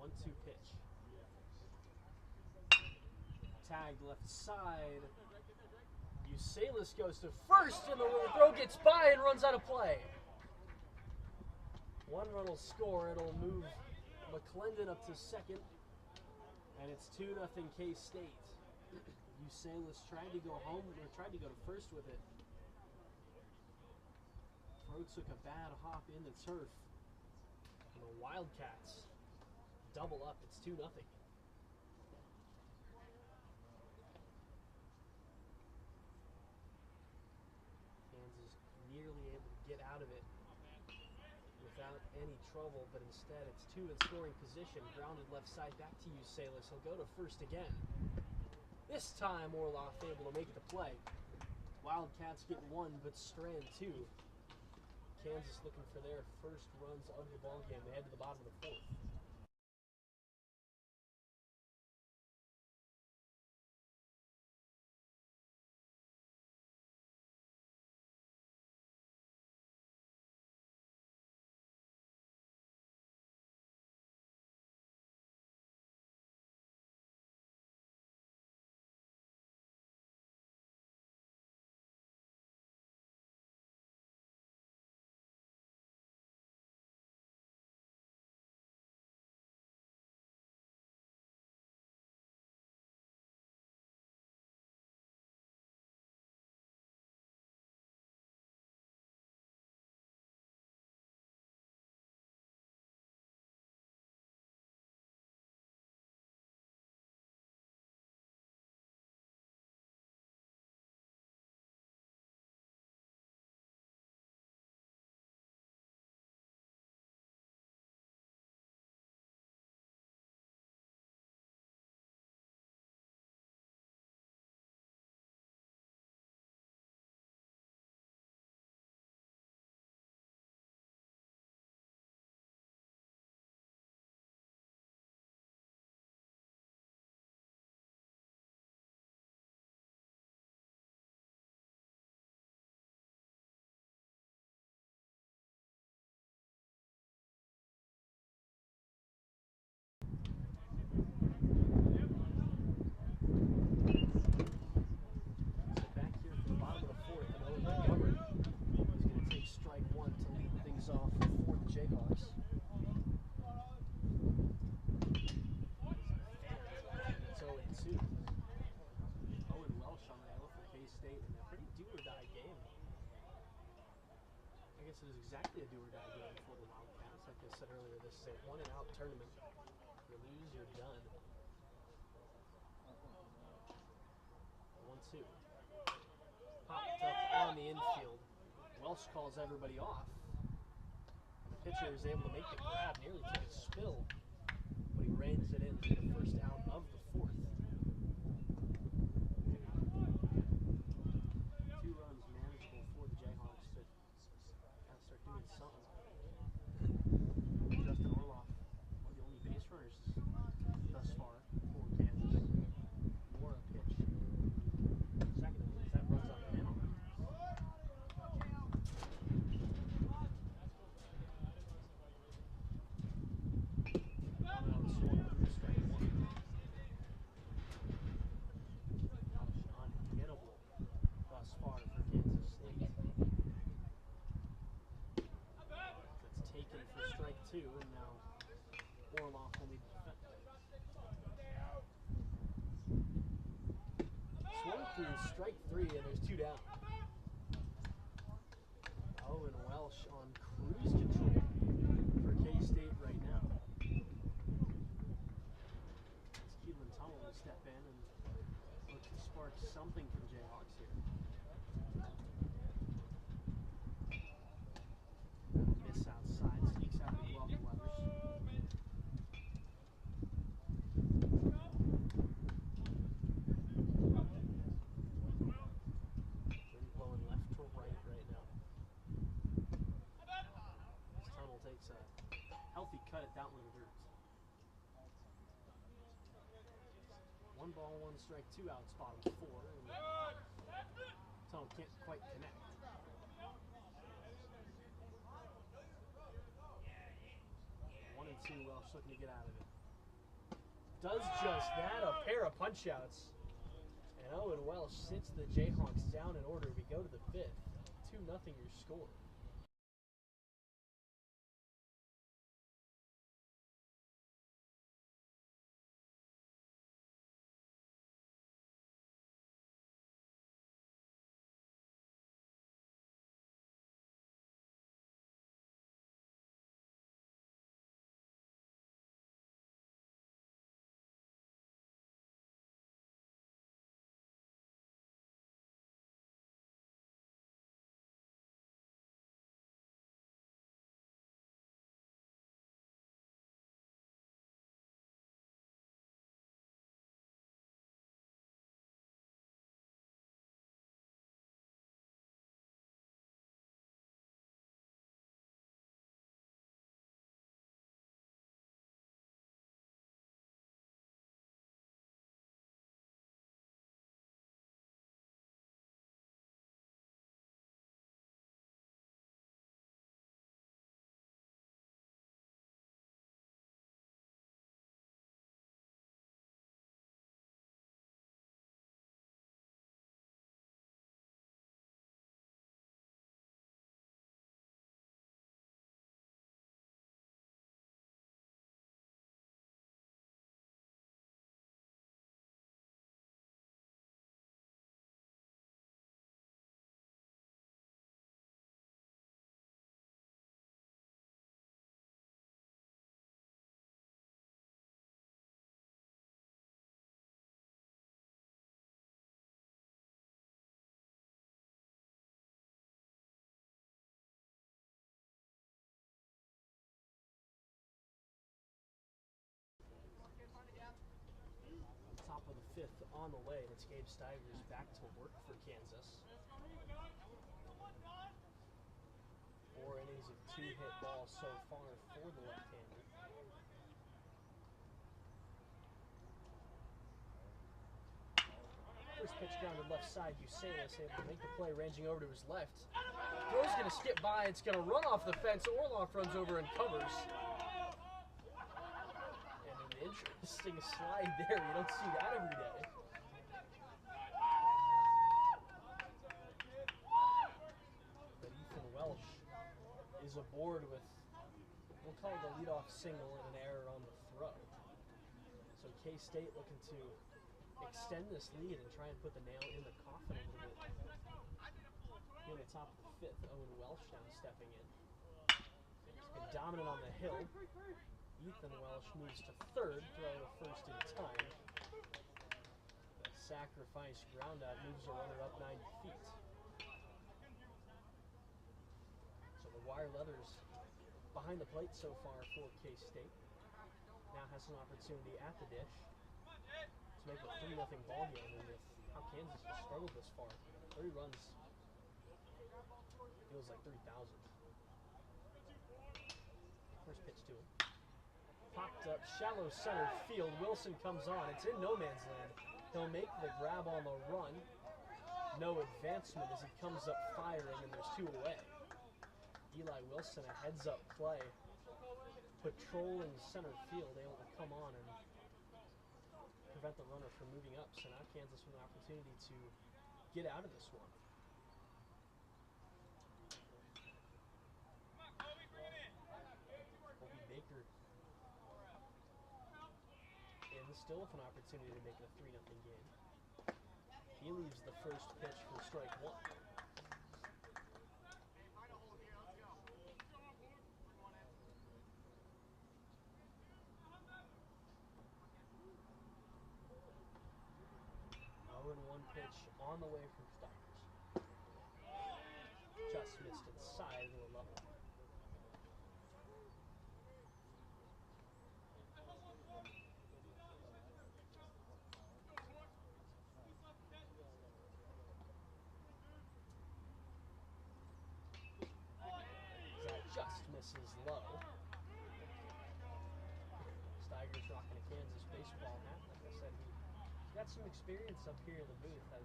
1-2 pitch. Tagged left side. Usalis goes to first, and the throw gets by and runs out of play. One run will score. It'll move McClendon up to second, and it's 2-0 K-State. Usalis tried to go home, or tried to go to first with it. Throw took a bad hop in the turf, and the Wildcats double up. It's 2-0. Kansas nearly able to get out of it without any trouble, but instead it's 2 in scoring position. Grounded left side back to Usalis. He'll go to first again. This time Orloff able to make the play. Wildcats get 1, but Strand 2. Kansas looking for their first runs of the ball game. They head to the bottom of the 4th. It is exactly a do-or-die game for the Wildcats. Like I said earlier, this is a one-and-out tournament. If you lose, you're done. 1-2. Popped up on the infield. Welsh calls everybody off. The pitcher is able to make the grab, nearly took a spill, but he reins it in for the first out of the 4th. 2 runs manageable for the Jayhawks to start doing something. Justin Orloff, one of the only base runners thus far for Kansas. More a pitch. Second innings, that runs on him. Unhittable thus far for Kansas State. That's taken for strike 2, and now Orloff will need to defend. Swung through strike 3, and there's 2 down. Owen Welsh on cruise control for K-State right now. It's Keelan Tunnel to step in and look to spark something from Jayhawks here. a healthy cut at that one in the dirt. 1 ball, 1 strike, 2 outs, bottom 4. And tunnel can't quite connect. 1 and 2, Welsh looking to get out of it. Does just that, a pair of punch-outs. And Owen Welsh sits the Jayhawks down in order. We go to the 5th. 2-0 your score. Top of the 5th on the way. It's Gabe Stivers back to work for Kansas. 4 innings of 2 hit balls so far for the left-hander. First pitch grounded left side. Ucelis able to make the play, ranging over to his left. Throw's going to skip by. It's going to run off the fence. Orloff runs over and covers. Interesting slide there. You don't see that every day. But Ethan Welsh is aboard with, we'll call it a leadoff single and an error on the throw. So K-State looking to extend this lead and try and put the nail in the coffin a little bit. Here at the top of the 5th, Owen Welsh now stepping in. He's been dominant on the hill. Ethan Welsh moves to 3rd, throw to 1st in time. The sacrifice groundout moves a runner up 90 feet. So the Wire Leathers behind the plate so far for K-State. Now has an opportunity at the dish to make a 3-0 ball game. And with how Kansas has struggled this far, 30 runs feels like 3,000. First pitch to him. Popped up, shallow center field. Wilson comes on. It's in no man's land. He'll make the grab on the run. No advancement as he comes up firing, and there's 2 away. Eli Wilson, a heads-up play, patrolling center field, able to come on and prevent the runner from moving up. So now Kansas with an opportunity to get out of this one. Baker still with an opportunity to make it a 3-0 game. He leaves the first pitch for strike 1. Oh, and 1 pitch on the way from Stivers. Just missed inside to a level. Just misses low. Steiger's rocking a Kansas baseball hat. Like I said, he's got some experience up here in the booth. Has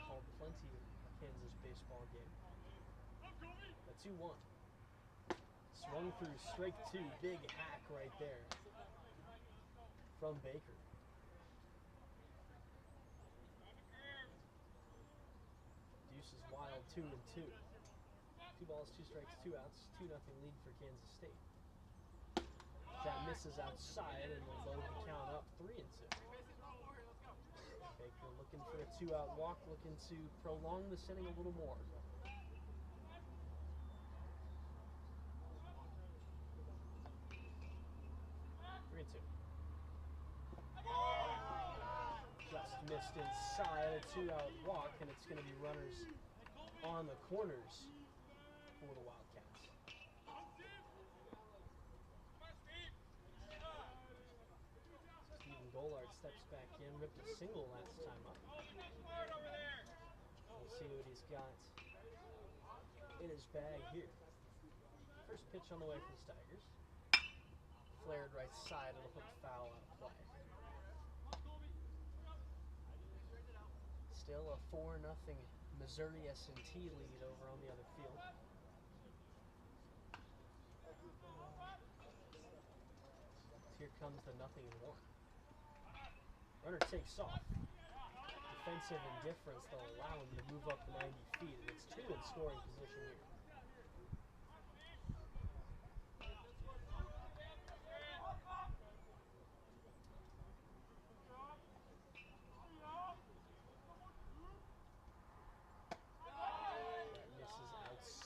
called plenty of Kansas baseball game. The 2-1. Swung through strike 2. Big hack right there from Baker. Deuce is wild, 2-2. 2 balls, 2 strikes, 2 outs. 2-0 lead for Kansas State. That misses outside and will load the count up 3-2. Baker looking for a 2-out walk, looking to prolong this inning a little more. 3-2. Just missed inside, a 2-out walk, and it's going to be runners on the corners for the Wildcats. Stephen Gollard steps back in, ripped a single last time up. We'll see what he's got in his bag here. First pitch on the way from Steigers. Flared right side and a hook foul out of play. Still a 4-0 Missouri S&T lead over on the other field. Here comes the 0-1. Runner takes off. Defensive indifference that'll allow him to move up to 90 feet, and it's 2 in scoring position here.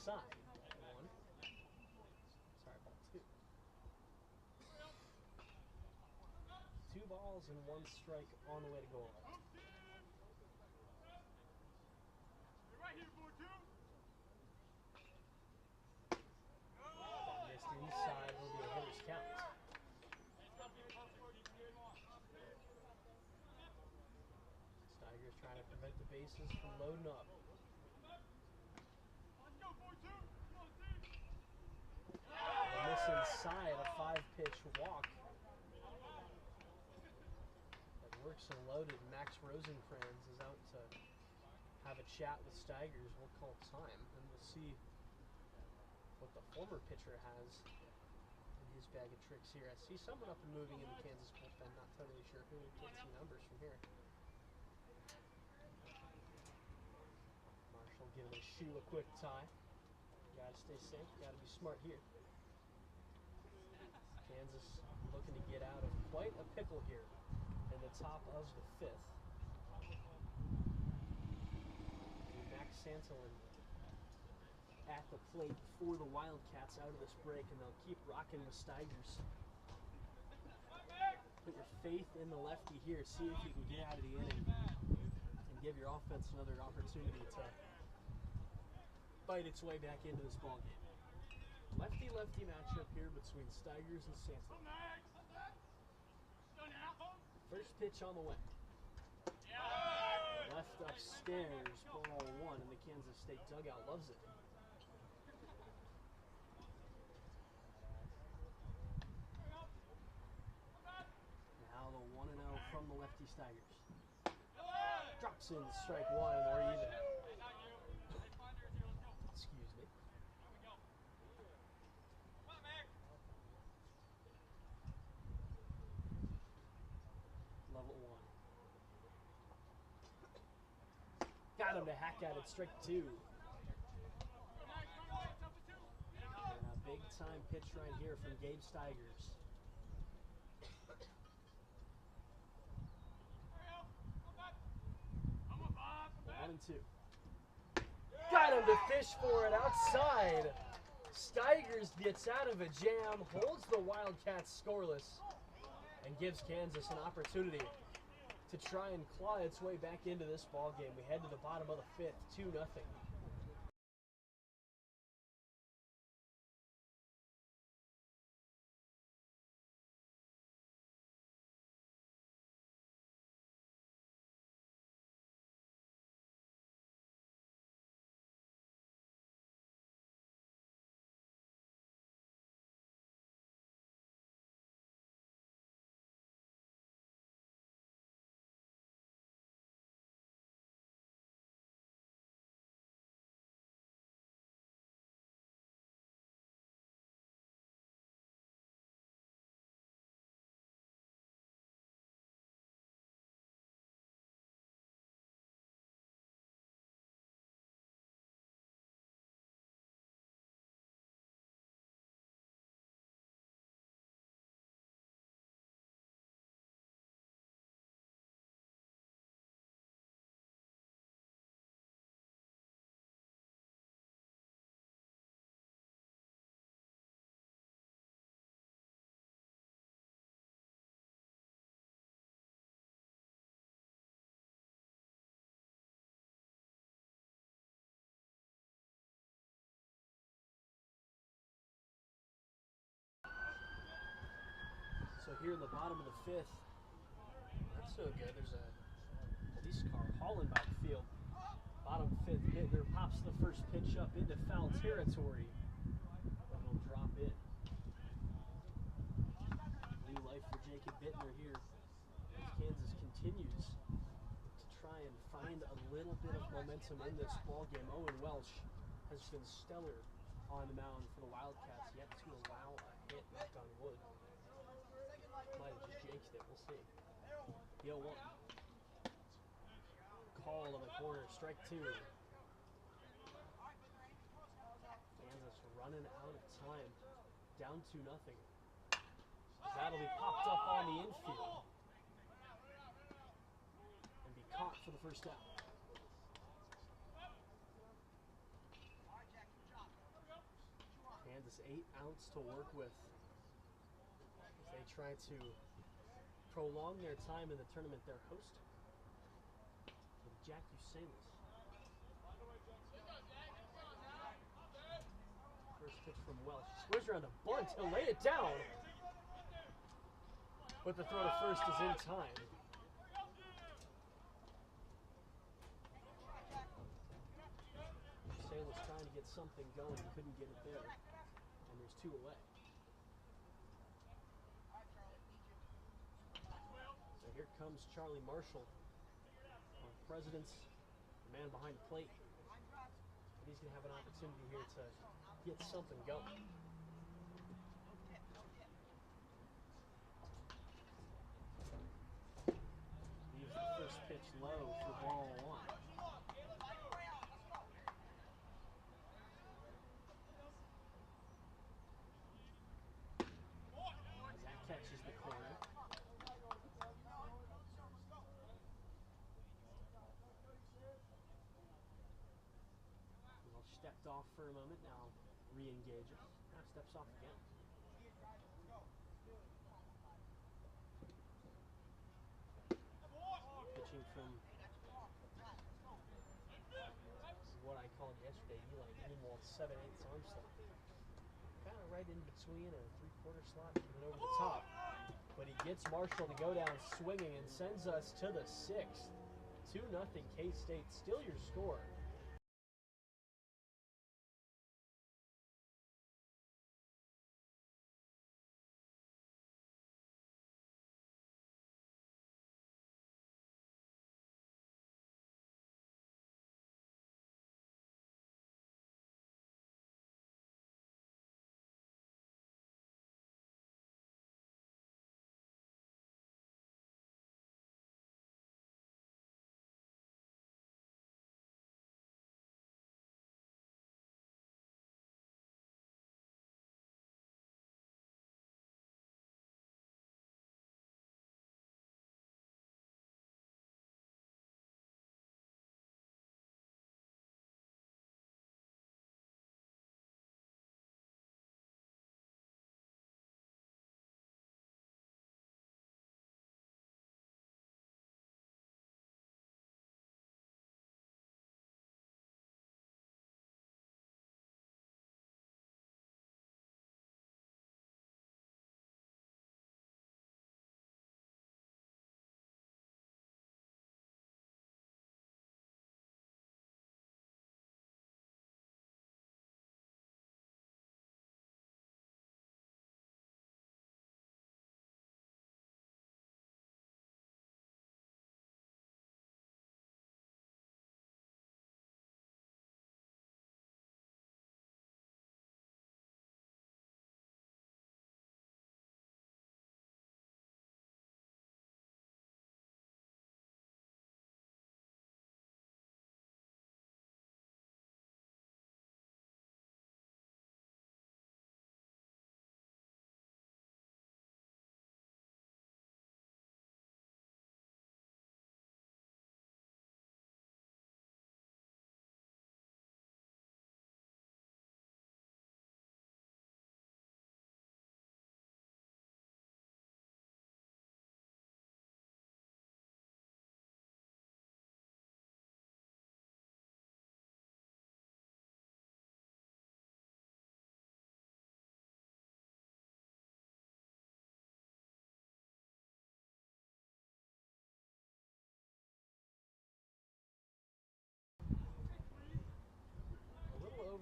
Side. 1. Sorry about 2. 2 balls and 1 strike on the way to goal. That missed inside will be a hitter's count. Steiger's trying to prevent the bases from loading up. Inside a 5-pitch walk that works and loaded. Max Rosencrans is out to have a chat with Steigers. We'll call time and we'll see what the former pitcher has in his bag of tricks here. I see someone up and moving in the Kansas bullpen. Not totally sure who. Can't see numbers from here. Marshall giving his shoe a quick tie. Gotta stay safe. Gotta be smart here. Kansas looking to get out of quite a pickle here in the top of the 5th. Max Santillan at the plate for the Wildcats out of this break, and they'll keep rocking with Steigers. Put your faith in the lefty here. See if you can get out of the inning and give your offense another opportunity to fight its way back into this ballgame. Lefty-lefty matchup here between Steigers and Santillan. First pitch on the way. Left upstairs, ball 1, and the Kansas State dugout loves it. Now the 1-0 from the lefty Steigers. Drops in strike 1, and we're even. Got him to hack at it, strike 2. And a big time pitch right here from Gabe Steigers. 1-2. Got him to fish for it outside. Steigers gets out of a jam, holds the Wildcats scoreless, and gives Kansas an opportunity to try and claw its way back into this ball game. We head to the bottom of the 5th, 2-0. But here in the bottom of the fifth, that's no good. There's a police car hauling by the field. Bottom fifth, Bittner pops the first pitch up into foul territory. And it'll drop in. New life for Jacob Bittner here as Kansas continues to try and find a little bit of momentum in this ball game. Owen Welsh has been stellar on the mound for the Wildcats, yet to allow a hit, knock on wood. Might have just jaked it, we'll see. The 0-1. Call to the corner, strike two. Kansas running out of time, down 2-0. That'll be popped up on the infield and be caught for the first down. Kansas 8 outs to work with as they try to prolong their time in the tournament. They're hosting with Jack Usalis. First pitch from Welsh. Squares around a bunt. He'll lay it down. But the throw to first is in time. Usalis trying to get something going. Couldn't get it there. And there's 2 away. So here comes Charlie Marshall on Presidents, the man behind the plate. And he's going to have an opportunity here to get something going. Leaves the first pitch low for ball 1. That catches the corner. Well, stepped off for a moment, now re-engages. Now steps off again. Pitching from what I called yesterday, Eli Greenwald 7/8 arm slot. Kind of right in between a 3/4 slot and over the top. But he gets Marshall to go down swinging and sends us to the 6th. 2-0 K-State, still your score.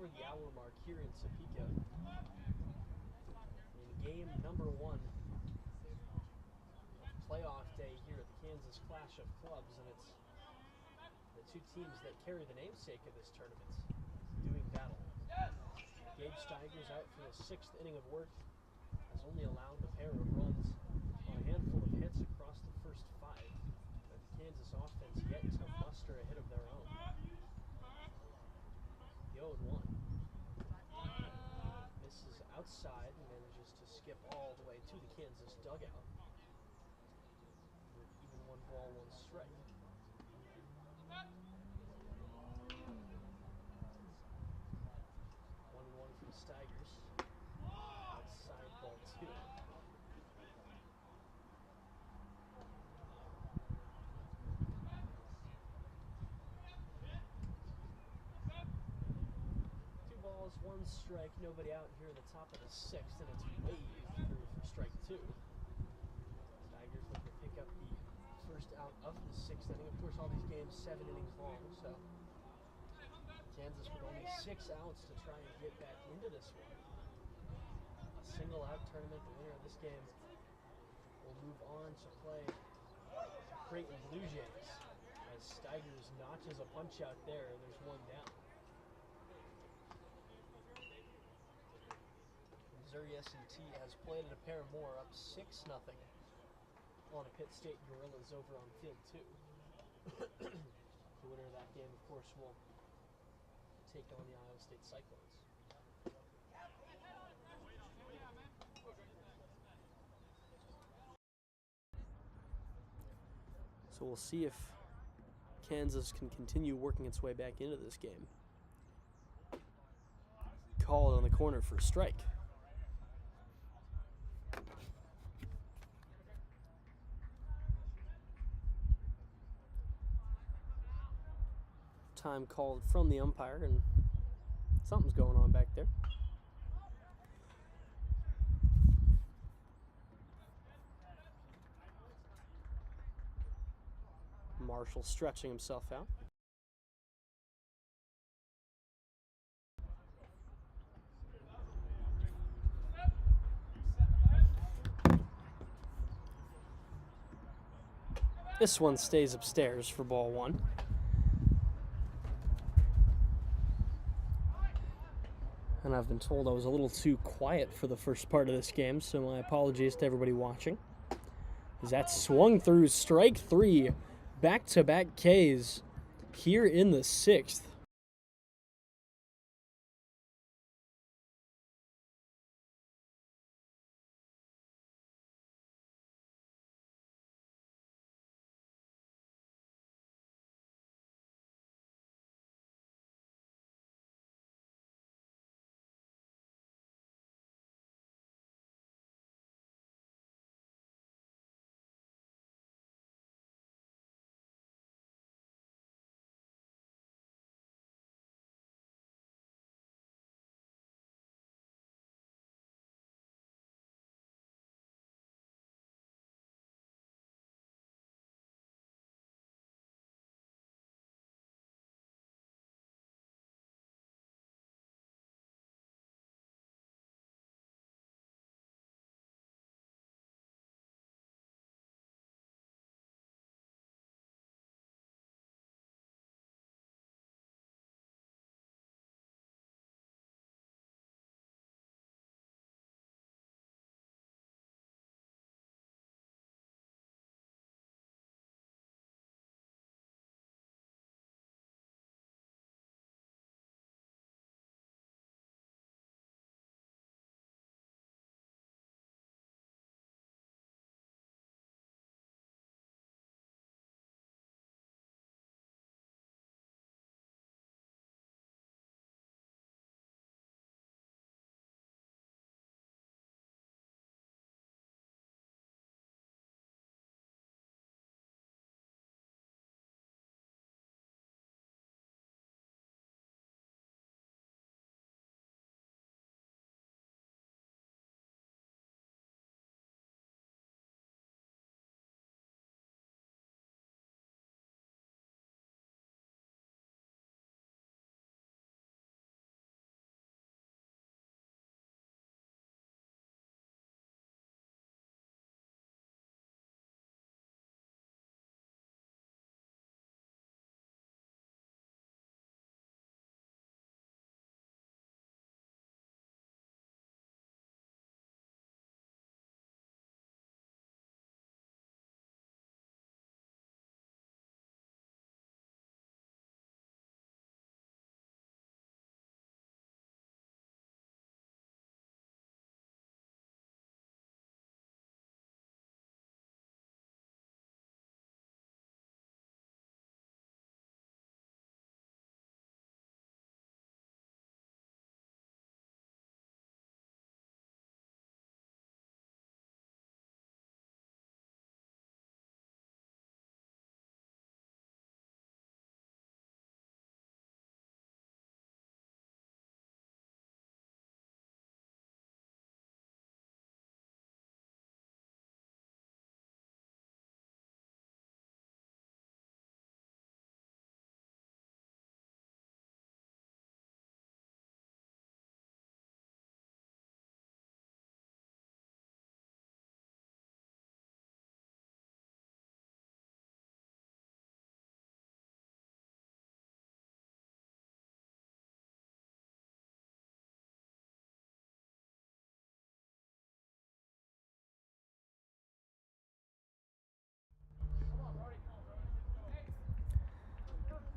over the hour mark here in Topeka. In game number 1 of playoff day here at the Kansas Clash of Clubs, and it's the two teams that carry the namesake of this tournament doing battle. Gage Steigers out for the 6th inning of work has only allowed a pair of runs on a handful of hits across the first 5. But the Kansas offense yet to muster a hit of their own. The 0-1. Misses outside and manages to skip all the way to the Kansas dugout. With even 1 ball, 1 strike. 1-1 from Steigers. Outside ball 2. 2 balls, 1 strike. Nobody out here in the top of the 6th, and it's waved through for strike 2. Steigers looking to pick up the first out of the 6th inning. Of course, all these games 7 innings long, so Kansas with only 6 outs to try and get back into this one. A single out tournament. The winner of this game will move on to play Creighton Blue Jays. As Steigers notches a punch out there, there's 1 down. Missouri S&T has played at a pair more, up 6-0 on a Pitt State Gorillas over on field 2. The winner of that game, of course, will take on the Iowa State Cyclones. So we'll see if Kansas can continue working its way back into this game. Called on the corner for a strike. Time called from the umpire, and something's going on back there. Marshall stretching himself out. This one stays upstairs for ball 1. And I've been told I was a little too quiet for the first part of this game, so my apologies to everybody watching. As that swung through, strike 3, back-to-back Ks here in the 6th.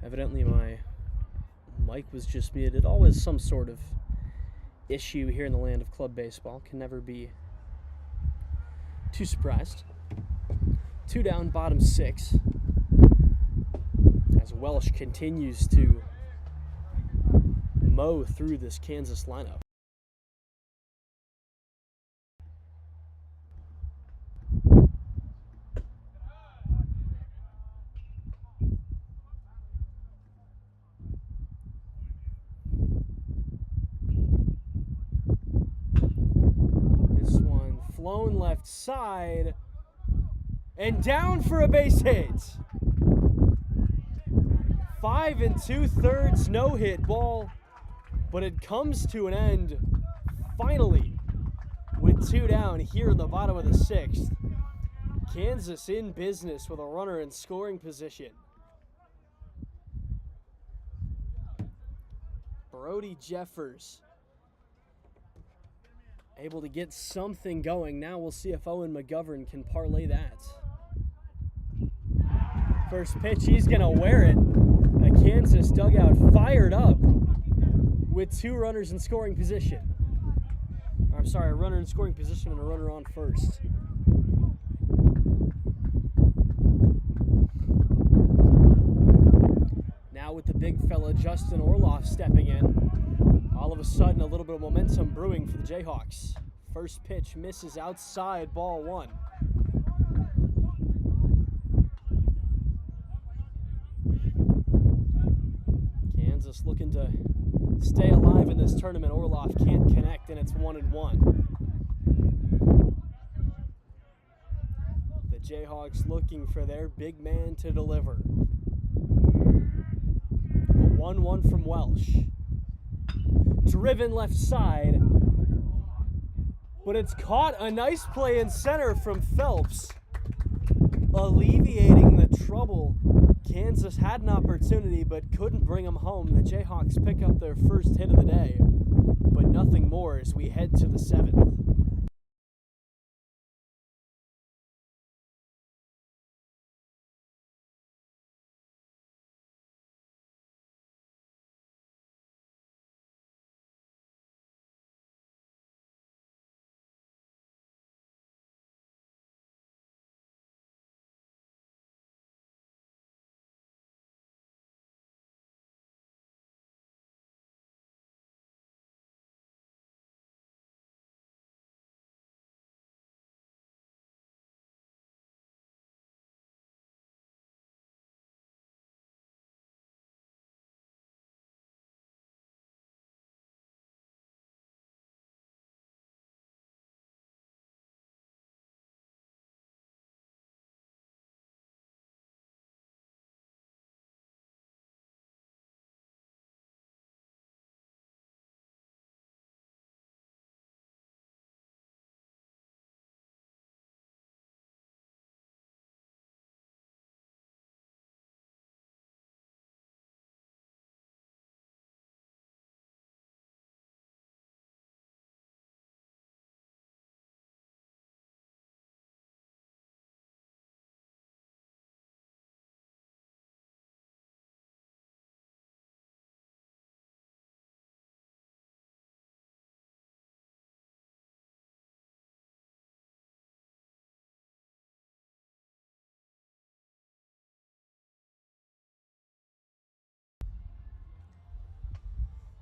Evidently my mic was just muted. Always some sort of issue here in the land of club baseball. Can never be too surprised. 2 down, bottom 6. As Welsh continues to mow through this Kansas lineup. This one flown left side and down for a base hit. 5 2/3 no-hit ball, but it comes to an end finally with 2 down here in the bottom of the 6th. Kansas in business with a runner in scoring position. Brody Jeffers able to get something going. Now we'll see if Owen McGovern can parlay that. First pitch, he's going to wear it. A Kansas dugout fired up with 2 runners in scoring position. I'm sorry, a runner in scoring position and a runner on first. Now with the big fella Justin Orloff stepping in, all of a sudden a little bit of momentum brewing for the Jayhawks. First pitch misses outside, ball 1. Kansas looking to stay alive in this tournament. Orloff can't connect, and it's 1-1. The Jayhawks looking for their big man to deliver. The 1-1 from Welsh. Driven left side, but it's caught. A nice play in center from Phelps, alleviating the trouble. Kansas had an opportunity but couldn't bring them home. The Jayhawks pick up their first hit of the day, but nothing more as we head to the 7th.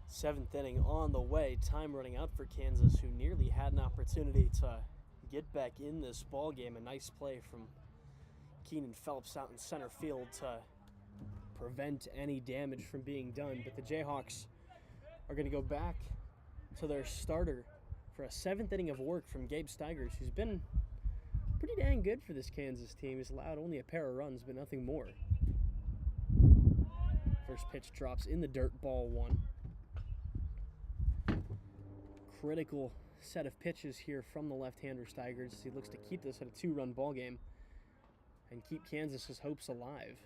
Seventh inning on the way. Time running out for Kansas, who nearly had an opportunity to get back in this ball game. A nice play from Keenan Phelps out in center field to prevent any damage from being done. But the Jayhawks are going to go back to their starter for a 7th inning of work from Gabe Steigers, who's been pretty dang good for this Kansas team. He's allowed only a pair of runs, but nothing more. First pitch drops in the dirt, ball 1. Critical set of pitches here from the left-hander Steigers. He looks to keep this at a 2-run ball game and keep Kansas's hopes alive.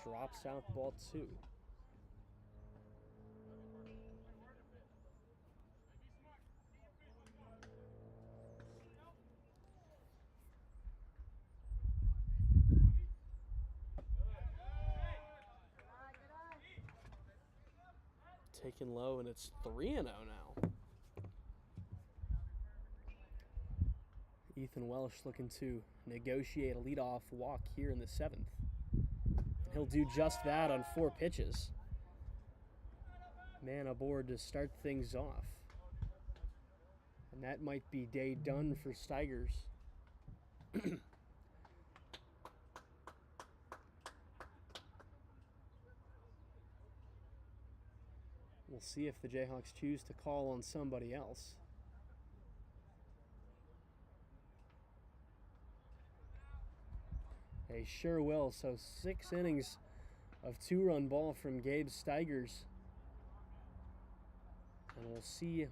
Drops out, ball 2. taken low, and it's 3-0 now. Ethan Welsh looking to negotiate a leadoff walk here in the 7th. He'll do just that on 4 pitches. Man aboard to start things off. And that might be day done for Steigers. We'll see if the Jayhawks choose to call on somebody else. They sure will. So 6 innings of 2-run ball from Gabe Steigers. And we'll see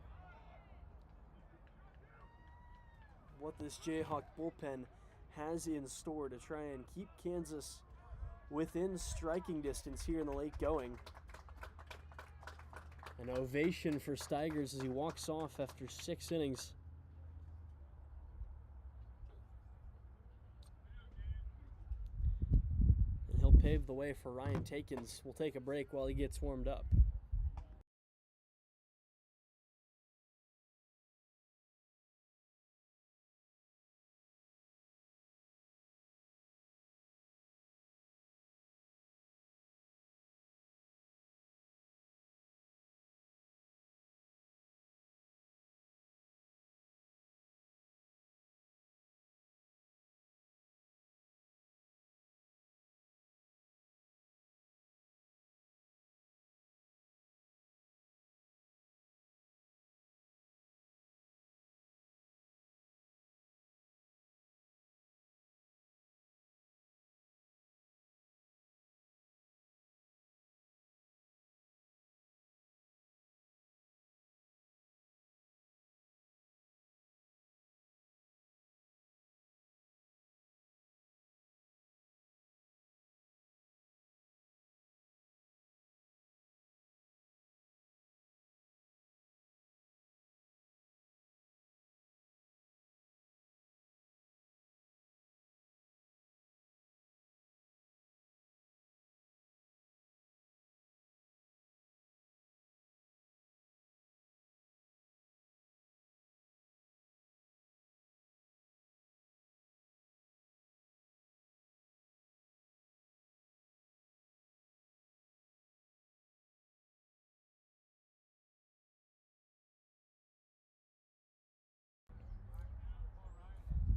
what this Jayhawk bullpen has in store to try and keep Kansas within striking distance here in the late going. An ovation for Steigers as he walks off after 6 innings. And he'll pave the way for Ryan Takins. We'll take a break while he gets warmed up.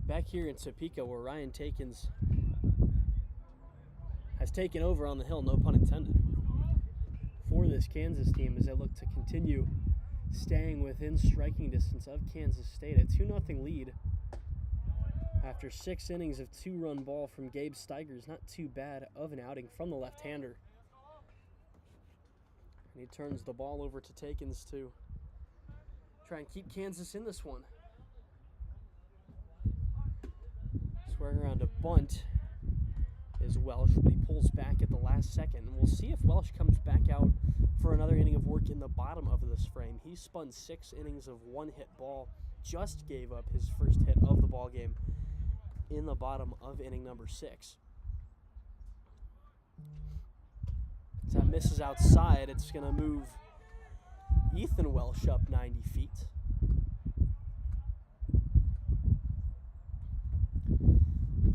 Back here in Topeka, where Ryan Takins has taken over on the hill, no pun intended, for this Kansas team as they look to continue staying within striking distance of Kansas State. A 2-0 lead after 6 innings of 2-run ball from Gabe Steigers. Not too bad of an outing from the left-hander. And he turns the ball over to Takins to try and keep Kansas in this one. Swearing around a bunt is Welsh, but he pulls back at the last second. And we'll see if Welsh comes back out for another inning of work in the bottom of this frame. He spun 6 innings of 1-hit ball, just gave up his first hit of the ball game in the bottom of inning number 6. As that misses outside, it's going to move Ethan Welsh up 90 feet.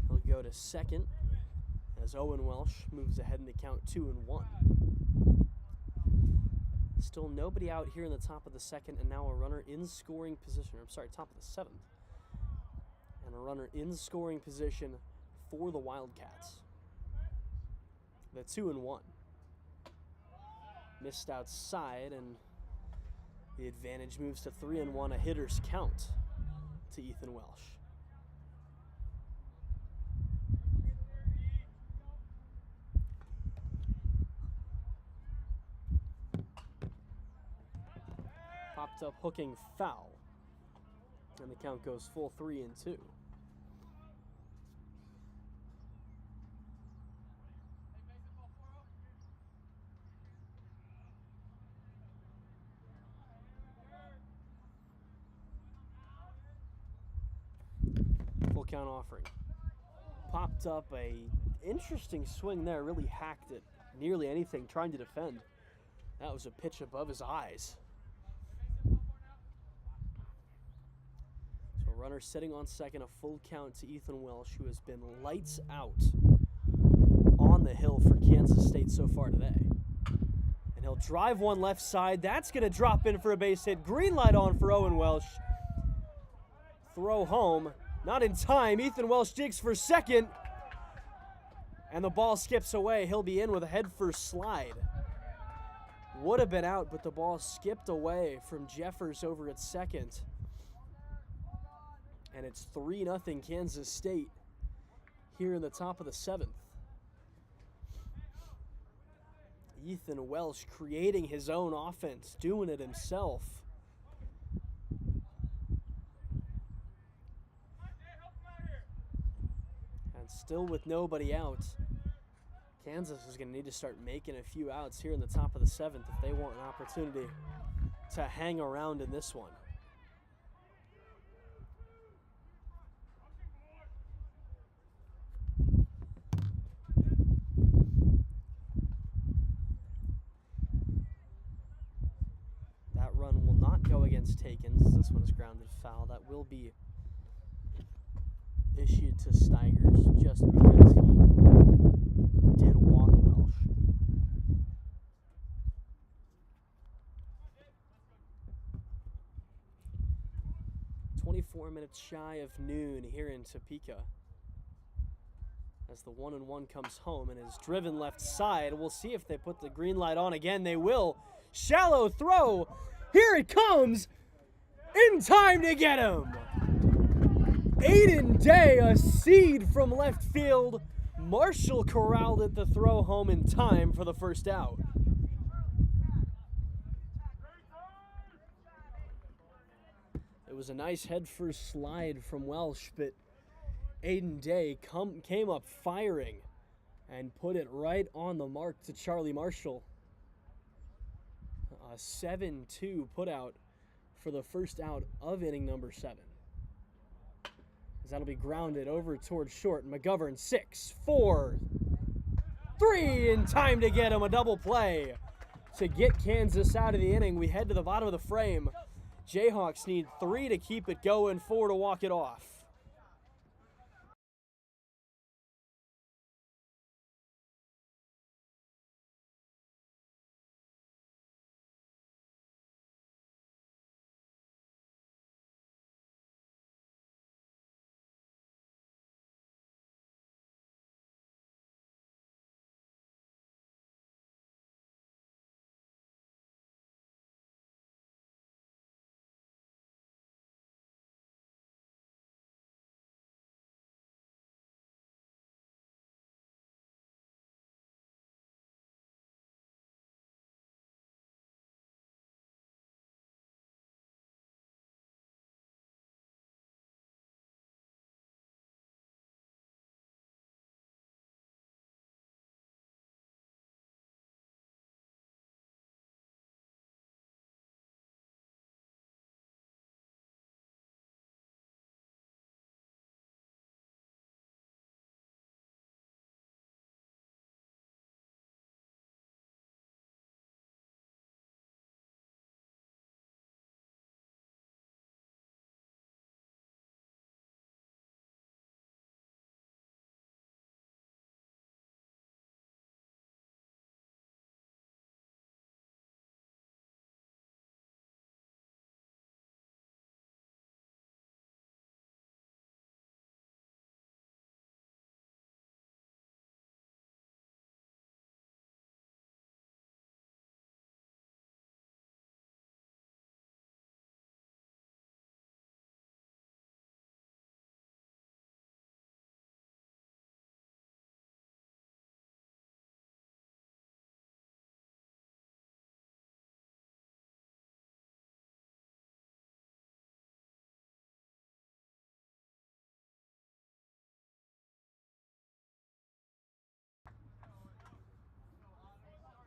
He'll go to second as Owen Welsh moves ahead in the count 2-1. Still nobody out here in the top of the 2nd, and now a runner in scoring position. Top of the 7th. And a runner in scoring position for the Wildcats. The 2-1. Missed outside, and the advantage moves to 3-1, a hitter's count to Ethan Welsh. Popped up hooking foul, and the count goes full 3-2. Full count offering. Popped up a interesting swing there, really hacked it. Nearly anything trying to defend. That was a pitch above his eyes. So runner sitting on second, a full count to Ethan Welsh, who has been lights out on the hill for Kansas State so far today. And he'll drive one left side. That's going to drop in for a base hit. Green light on for Owen Welsh. Throw home. Not in time. Ethan Welsh digs for second. And the ball skips away. He'll be in with a head-first slide. Would have been out, but the ball skipped away from Jeffers over at second. And it's 3-0 Kansas State here in the top of the 7th. Ethan Welsh creating his own offense, doing it himself. And still with nobody out, Kansas is going to need to start making a few outs here in the top of the 7th if they want an opportunity to hang around in this one. That run will not go against Takens. This one is grounded foul. That will be issued to Steigers just because he did walk Welsh. "24 minutes shy of noon here in Topeka. As the 1-1 comes home and is driven left side. We'll see if they put the green light on again. They will. Shallow throw. Here it comes. In time to get him. Aiden Day, a seed from left field. Marshall corralled it to throw home in time for the first out. It was a nice head-first slide from Welsh, but Aiden Day came up firing and put it right on the mark to Charlie Marshall. A 7-2 putout for the first out of inning number 7. As that'll be grounded over towards short. McGovern 6, 4, 3 in time to get him. A double play to get Kansas out of the inning. We head to the bottom of the frame. Jayhawks need 3 to keep it going, 4 to walk it off.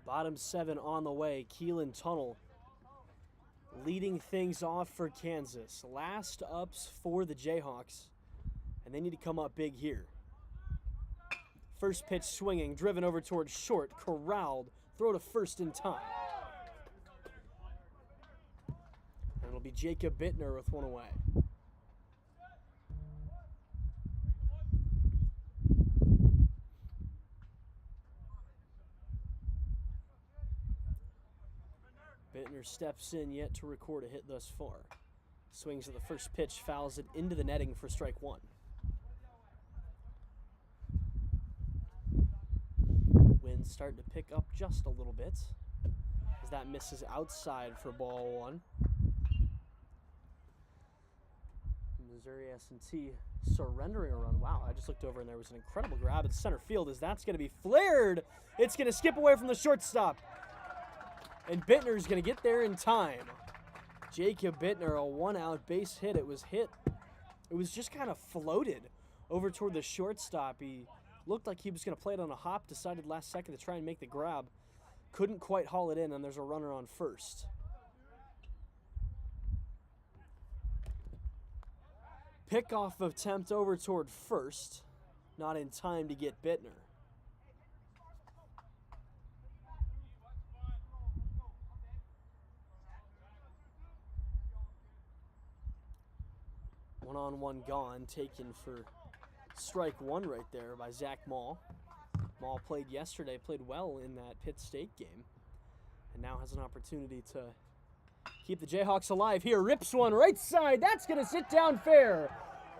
Bottom 7 on the way. Keelan Tunnel leading things off for Kansas. Last ups for the Jayhawks, and they need to come up big here. First pitch swinging, driven over towards short, corralled, throw to first in time. It'll be Jacob Bittner with one away. Bittner steps in yet to record a hit thus far. Swings at the first pitch, fouls it into the netting for strike one. Wind's starting to pick up just a little bit as that misses outside for ball one. Missouri S&T surrendering a run. Wow, I just looked over and there was an incredible grab at center field as that's going to be flared. It's going to skip away from the shortstop. And Bittner's going to get there in time. Jacob Bittner, a one-out base hit. It was just kind of floated over toward the shortstop. He looked like he was going to play it on a hop, decided last second to try and make the grab. Couldn't quite haul it in, and there's a runner on first. Pickoff attempt over toward first. Not in time to get Bittner. One-on-one gone, taken for strike one right there by Zach Mall. Mall played yesterday, played well in that Pitt State game, and now has an opportunity to keep the Jayhawks alive here. Rips one right side. That's going to sit down fair.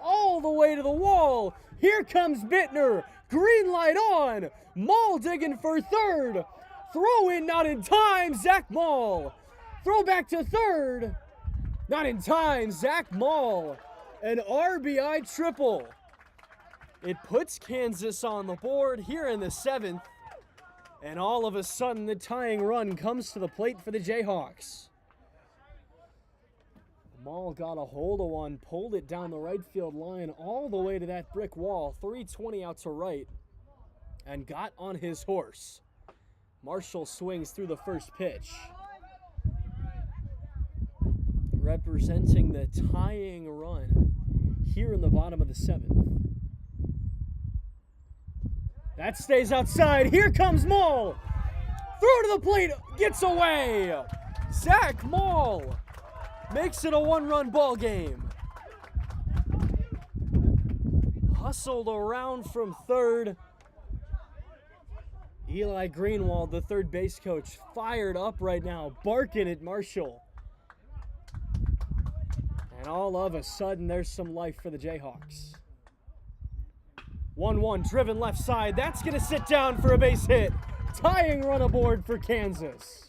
All the way to the wall. Here comes Bittner. Green light on. Mall digging for third. Throw in not in time. Zach Mall. Throw back to third. Not in time. Zach Mall. An RBI triple. It puts Kansas on the board here in the seventh. And all of a sudden, the tying run comes to the plate for the Jayhawks. Mall got a hold of one, pulled it down the right field line all the way to that brick wall, 320 out to right, and got on his horse. Marshall swings through the first pitch. Representing the tying run here in the bottom of the seventh. That stays outside. Here comes Mall. Throw to the plate. Gets away. Zach Mall makes it a one-run ball game. Hustled around from third. Eli Greenwald, the third base coach, fired up right now, barking at Marshall. And all of a sudden, there's some life for the Jayhawks. 1-1, driven left side. That's going to sit down for a base hit. Tying run aboard for Kansas.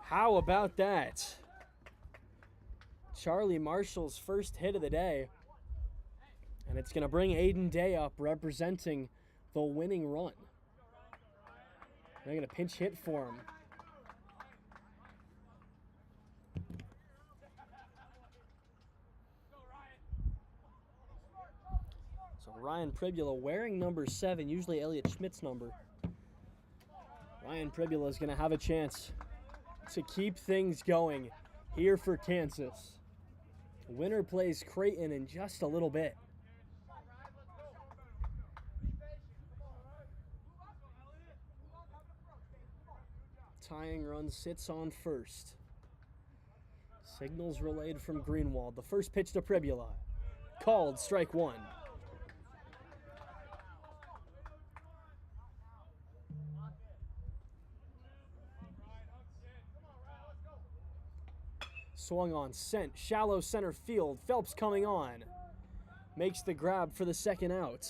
How about that? Charlie Marshall's first hit of the day. And it's going to bring Aiden Day up representing the winning run. They're going to pinch hit for him. So Ryan Pribula wearing number 7, usually Elliot Schmidt's number. Ryan Pribula is going to have a chance to keep things going here for Kansas. Winner plays Creighton in just a little bit. Tying run sits on first. Signals relayed from Greenwald. The first pitch to Pribula. Called strike one. Swung on, sent, shallow center field. Phelps coming on. Makes the grab for the second out.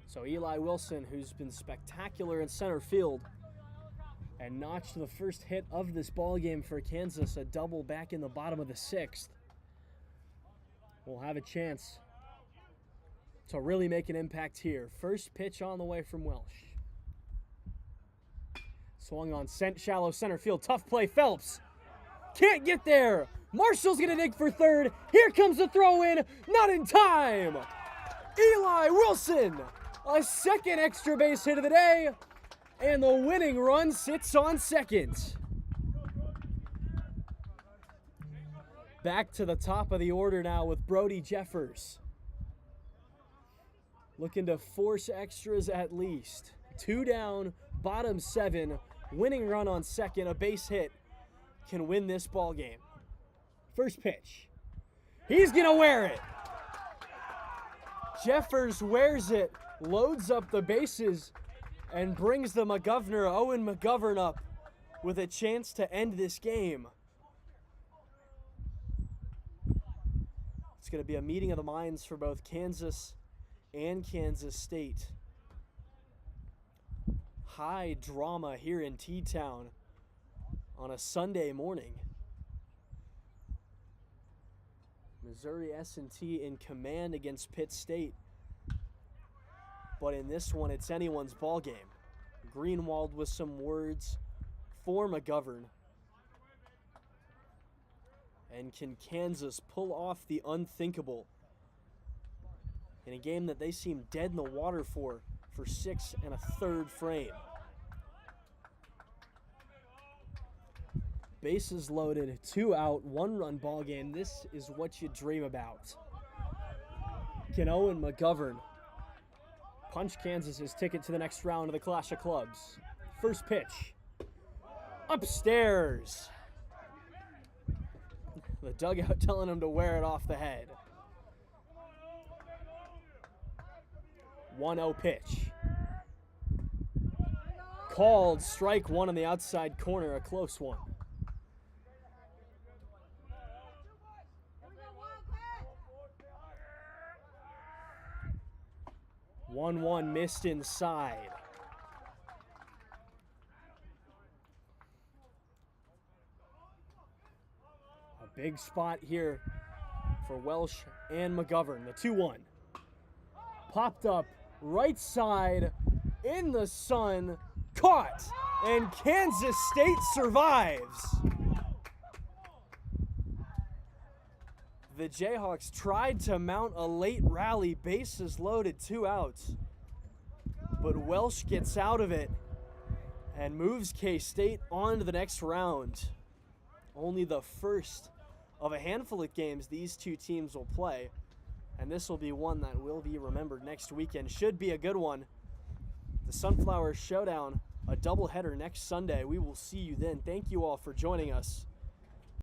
So Eli Wilson, who's been spectacular in center field and notched the first hit of this ball game for Kansas, a double back in the bottom of the sixth, will have a chance to really make an impact here. First pitch on the way from Welsh. Swung on, sent, shallow center field. Tough play, Phelps. Can't get there. Marshall's going to dig for third. Here comes the throw in. Not in time. Eli Wilson. A second extra base hit of the day. And the winning run sits on second. Back to the top of the order now with Brody Jeffers. looking to force extras at least. 2 down, bottom 7, winning run on second, a base hit can win this ball game. First pitch. He's going to wear it. Jeffers wears it, loads up the bases, and brings the McGovern, Owen McGovern, up with a chance to end this game. It's going to be a meeting of the minds for both Kansas and Kansas State. High drama here in T-Town on a Sunday morning. Missouri S&T in command against Pitt State. But in this one, it's anyone's ball game. Greenwald with some words for McGovern. And can Kansas pull off the unthinkable in a game that they seem dead in the water for 6 1/3 frame? Bases loaded, 2 out, 1-run ball game. This is what you dream about. Can Owen McGovern punch Kansas's ticket to the next round of the Clash of Clubs? First pitch. Upstairs. The dugout telling him to wear it off the head. 1-0 pitch. Called strike 1 on the outside corner, a close one. 1-1 missed inside. A big spot here for Welsh and McGovern. The 2-1. Popped up right side in the sun. Caught. And Kansas State survives. The Jayhawks tried to mount a late rally, bases loaded, 2 outs. But Welsh gets out of it and moves K-State on to the next round. Only the first of a handful of games these two teams will play. And this will be one that will be remembered next weekend. Should be a good one. The Sunflower Showdown, a doubleheader next Sunday. We will see you then. Thank you all for joining us.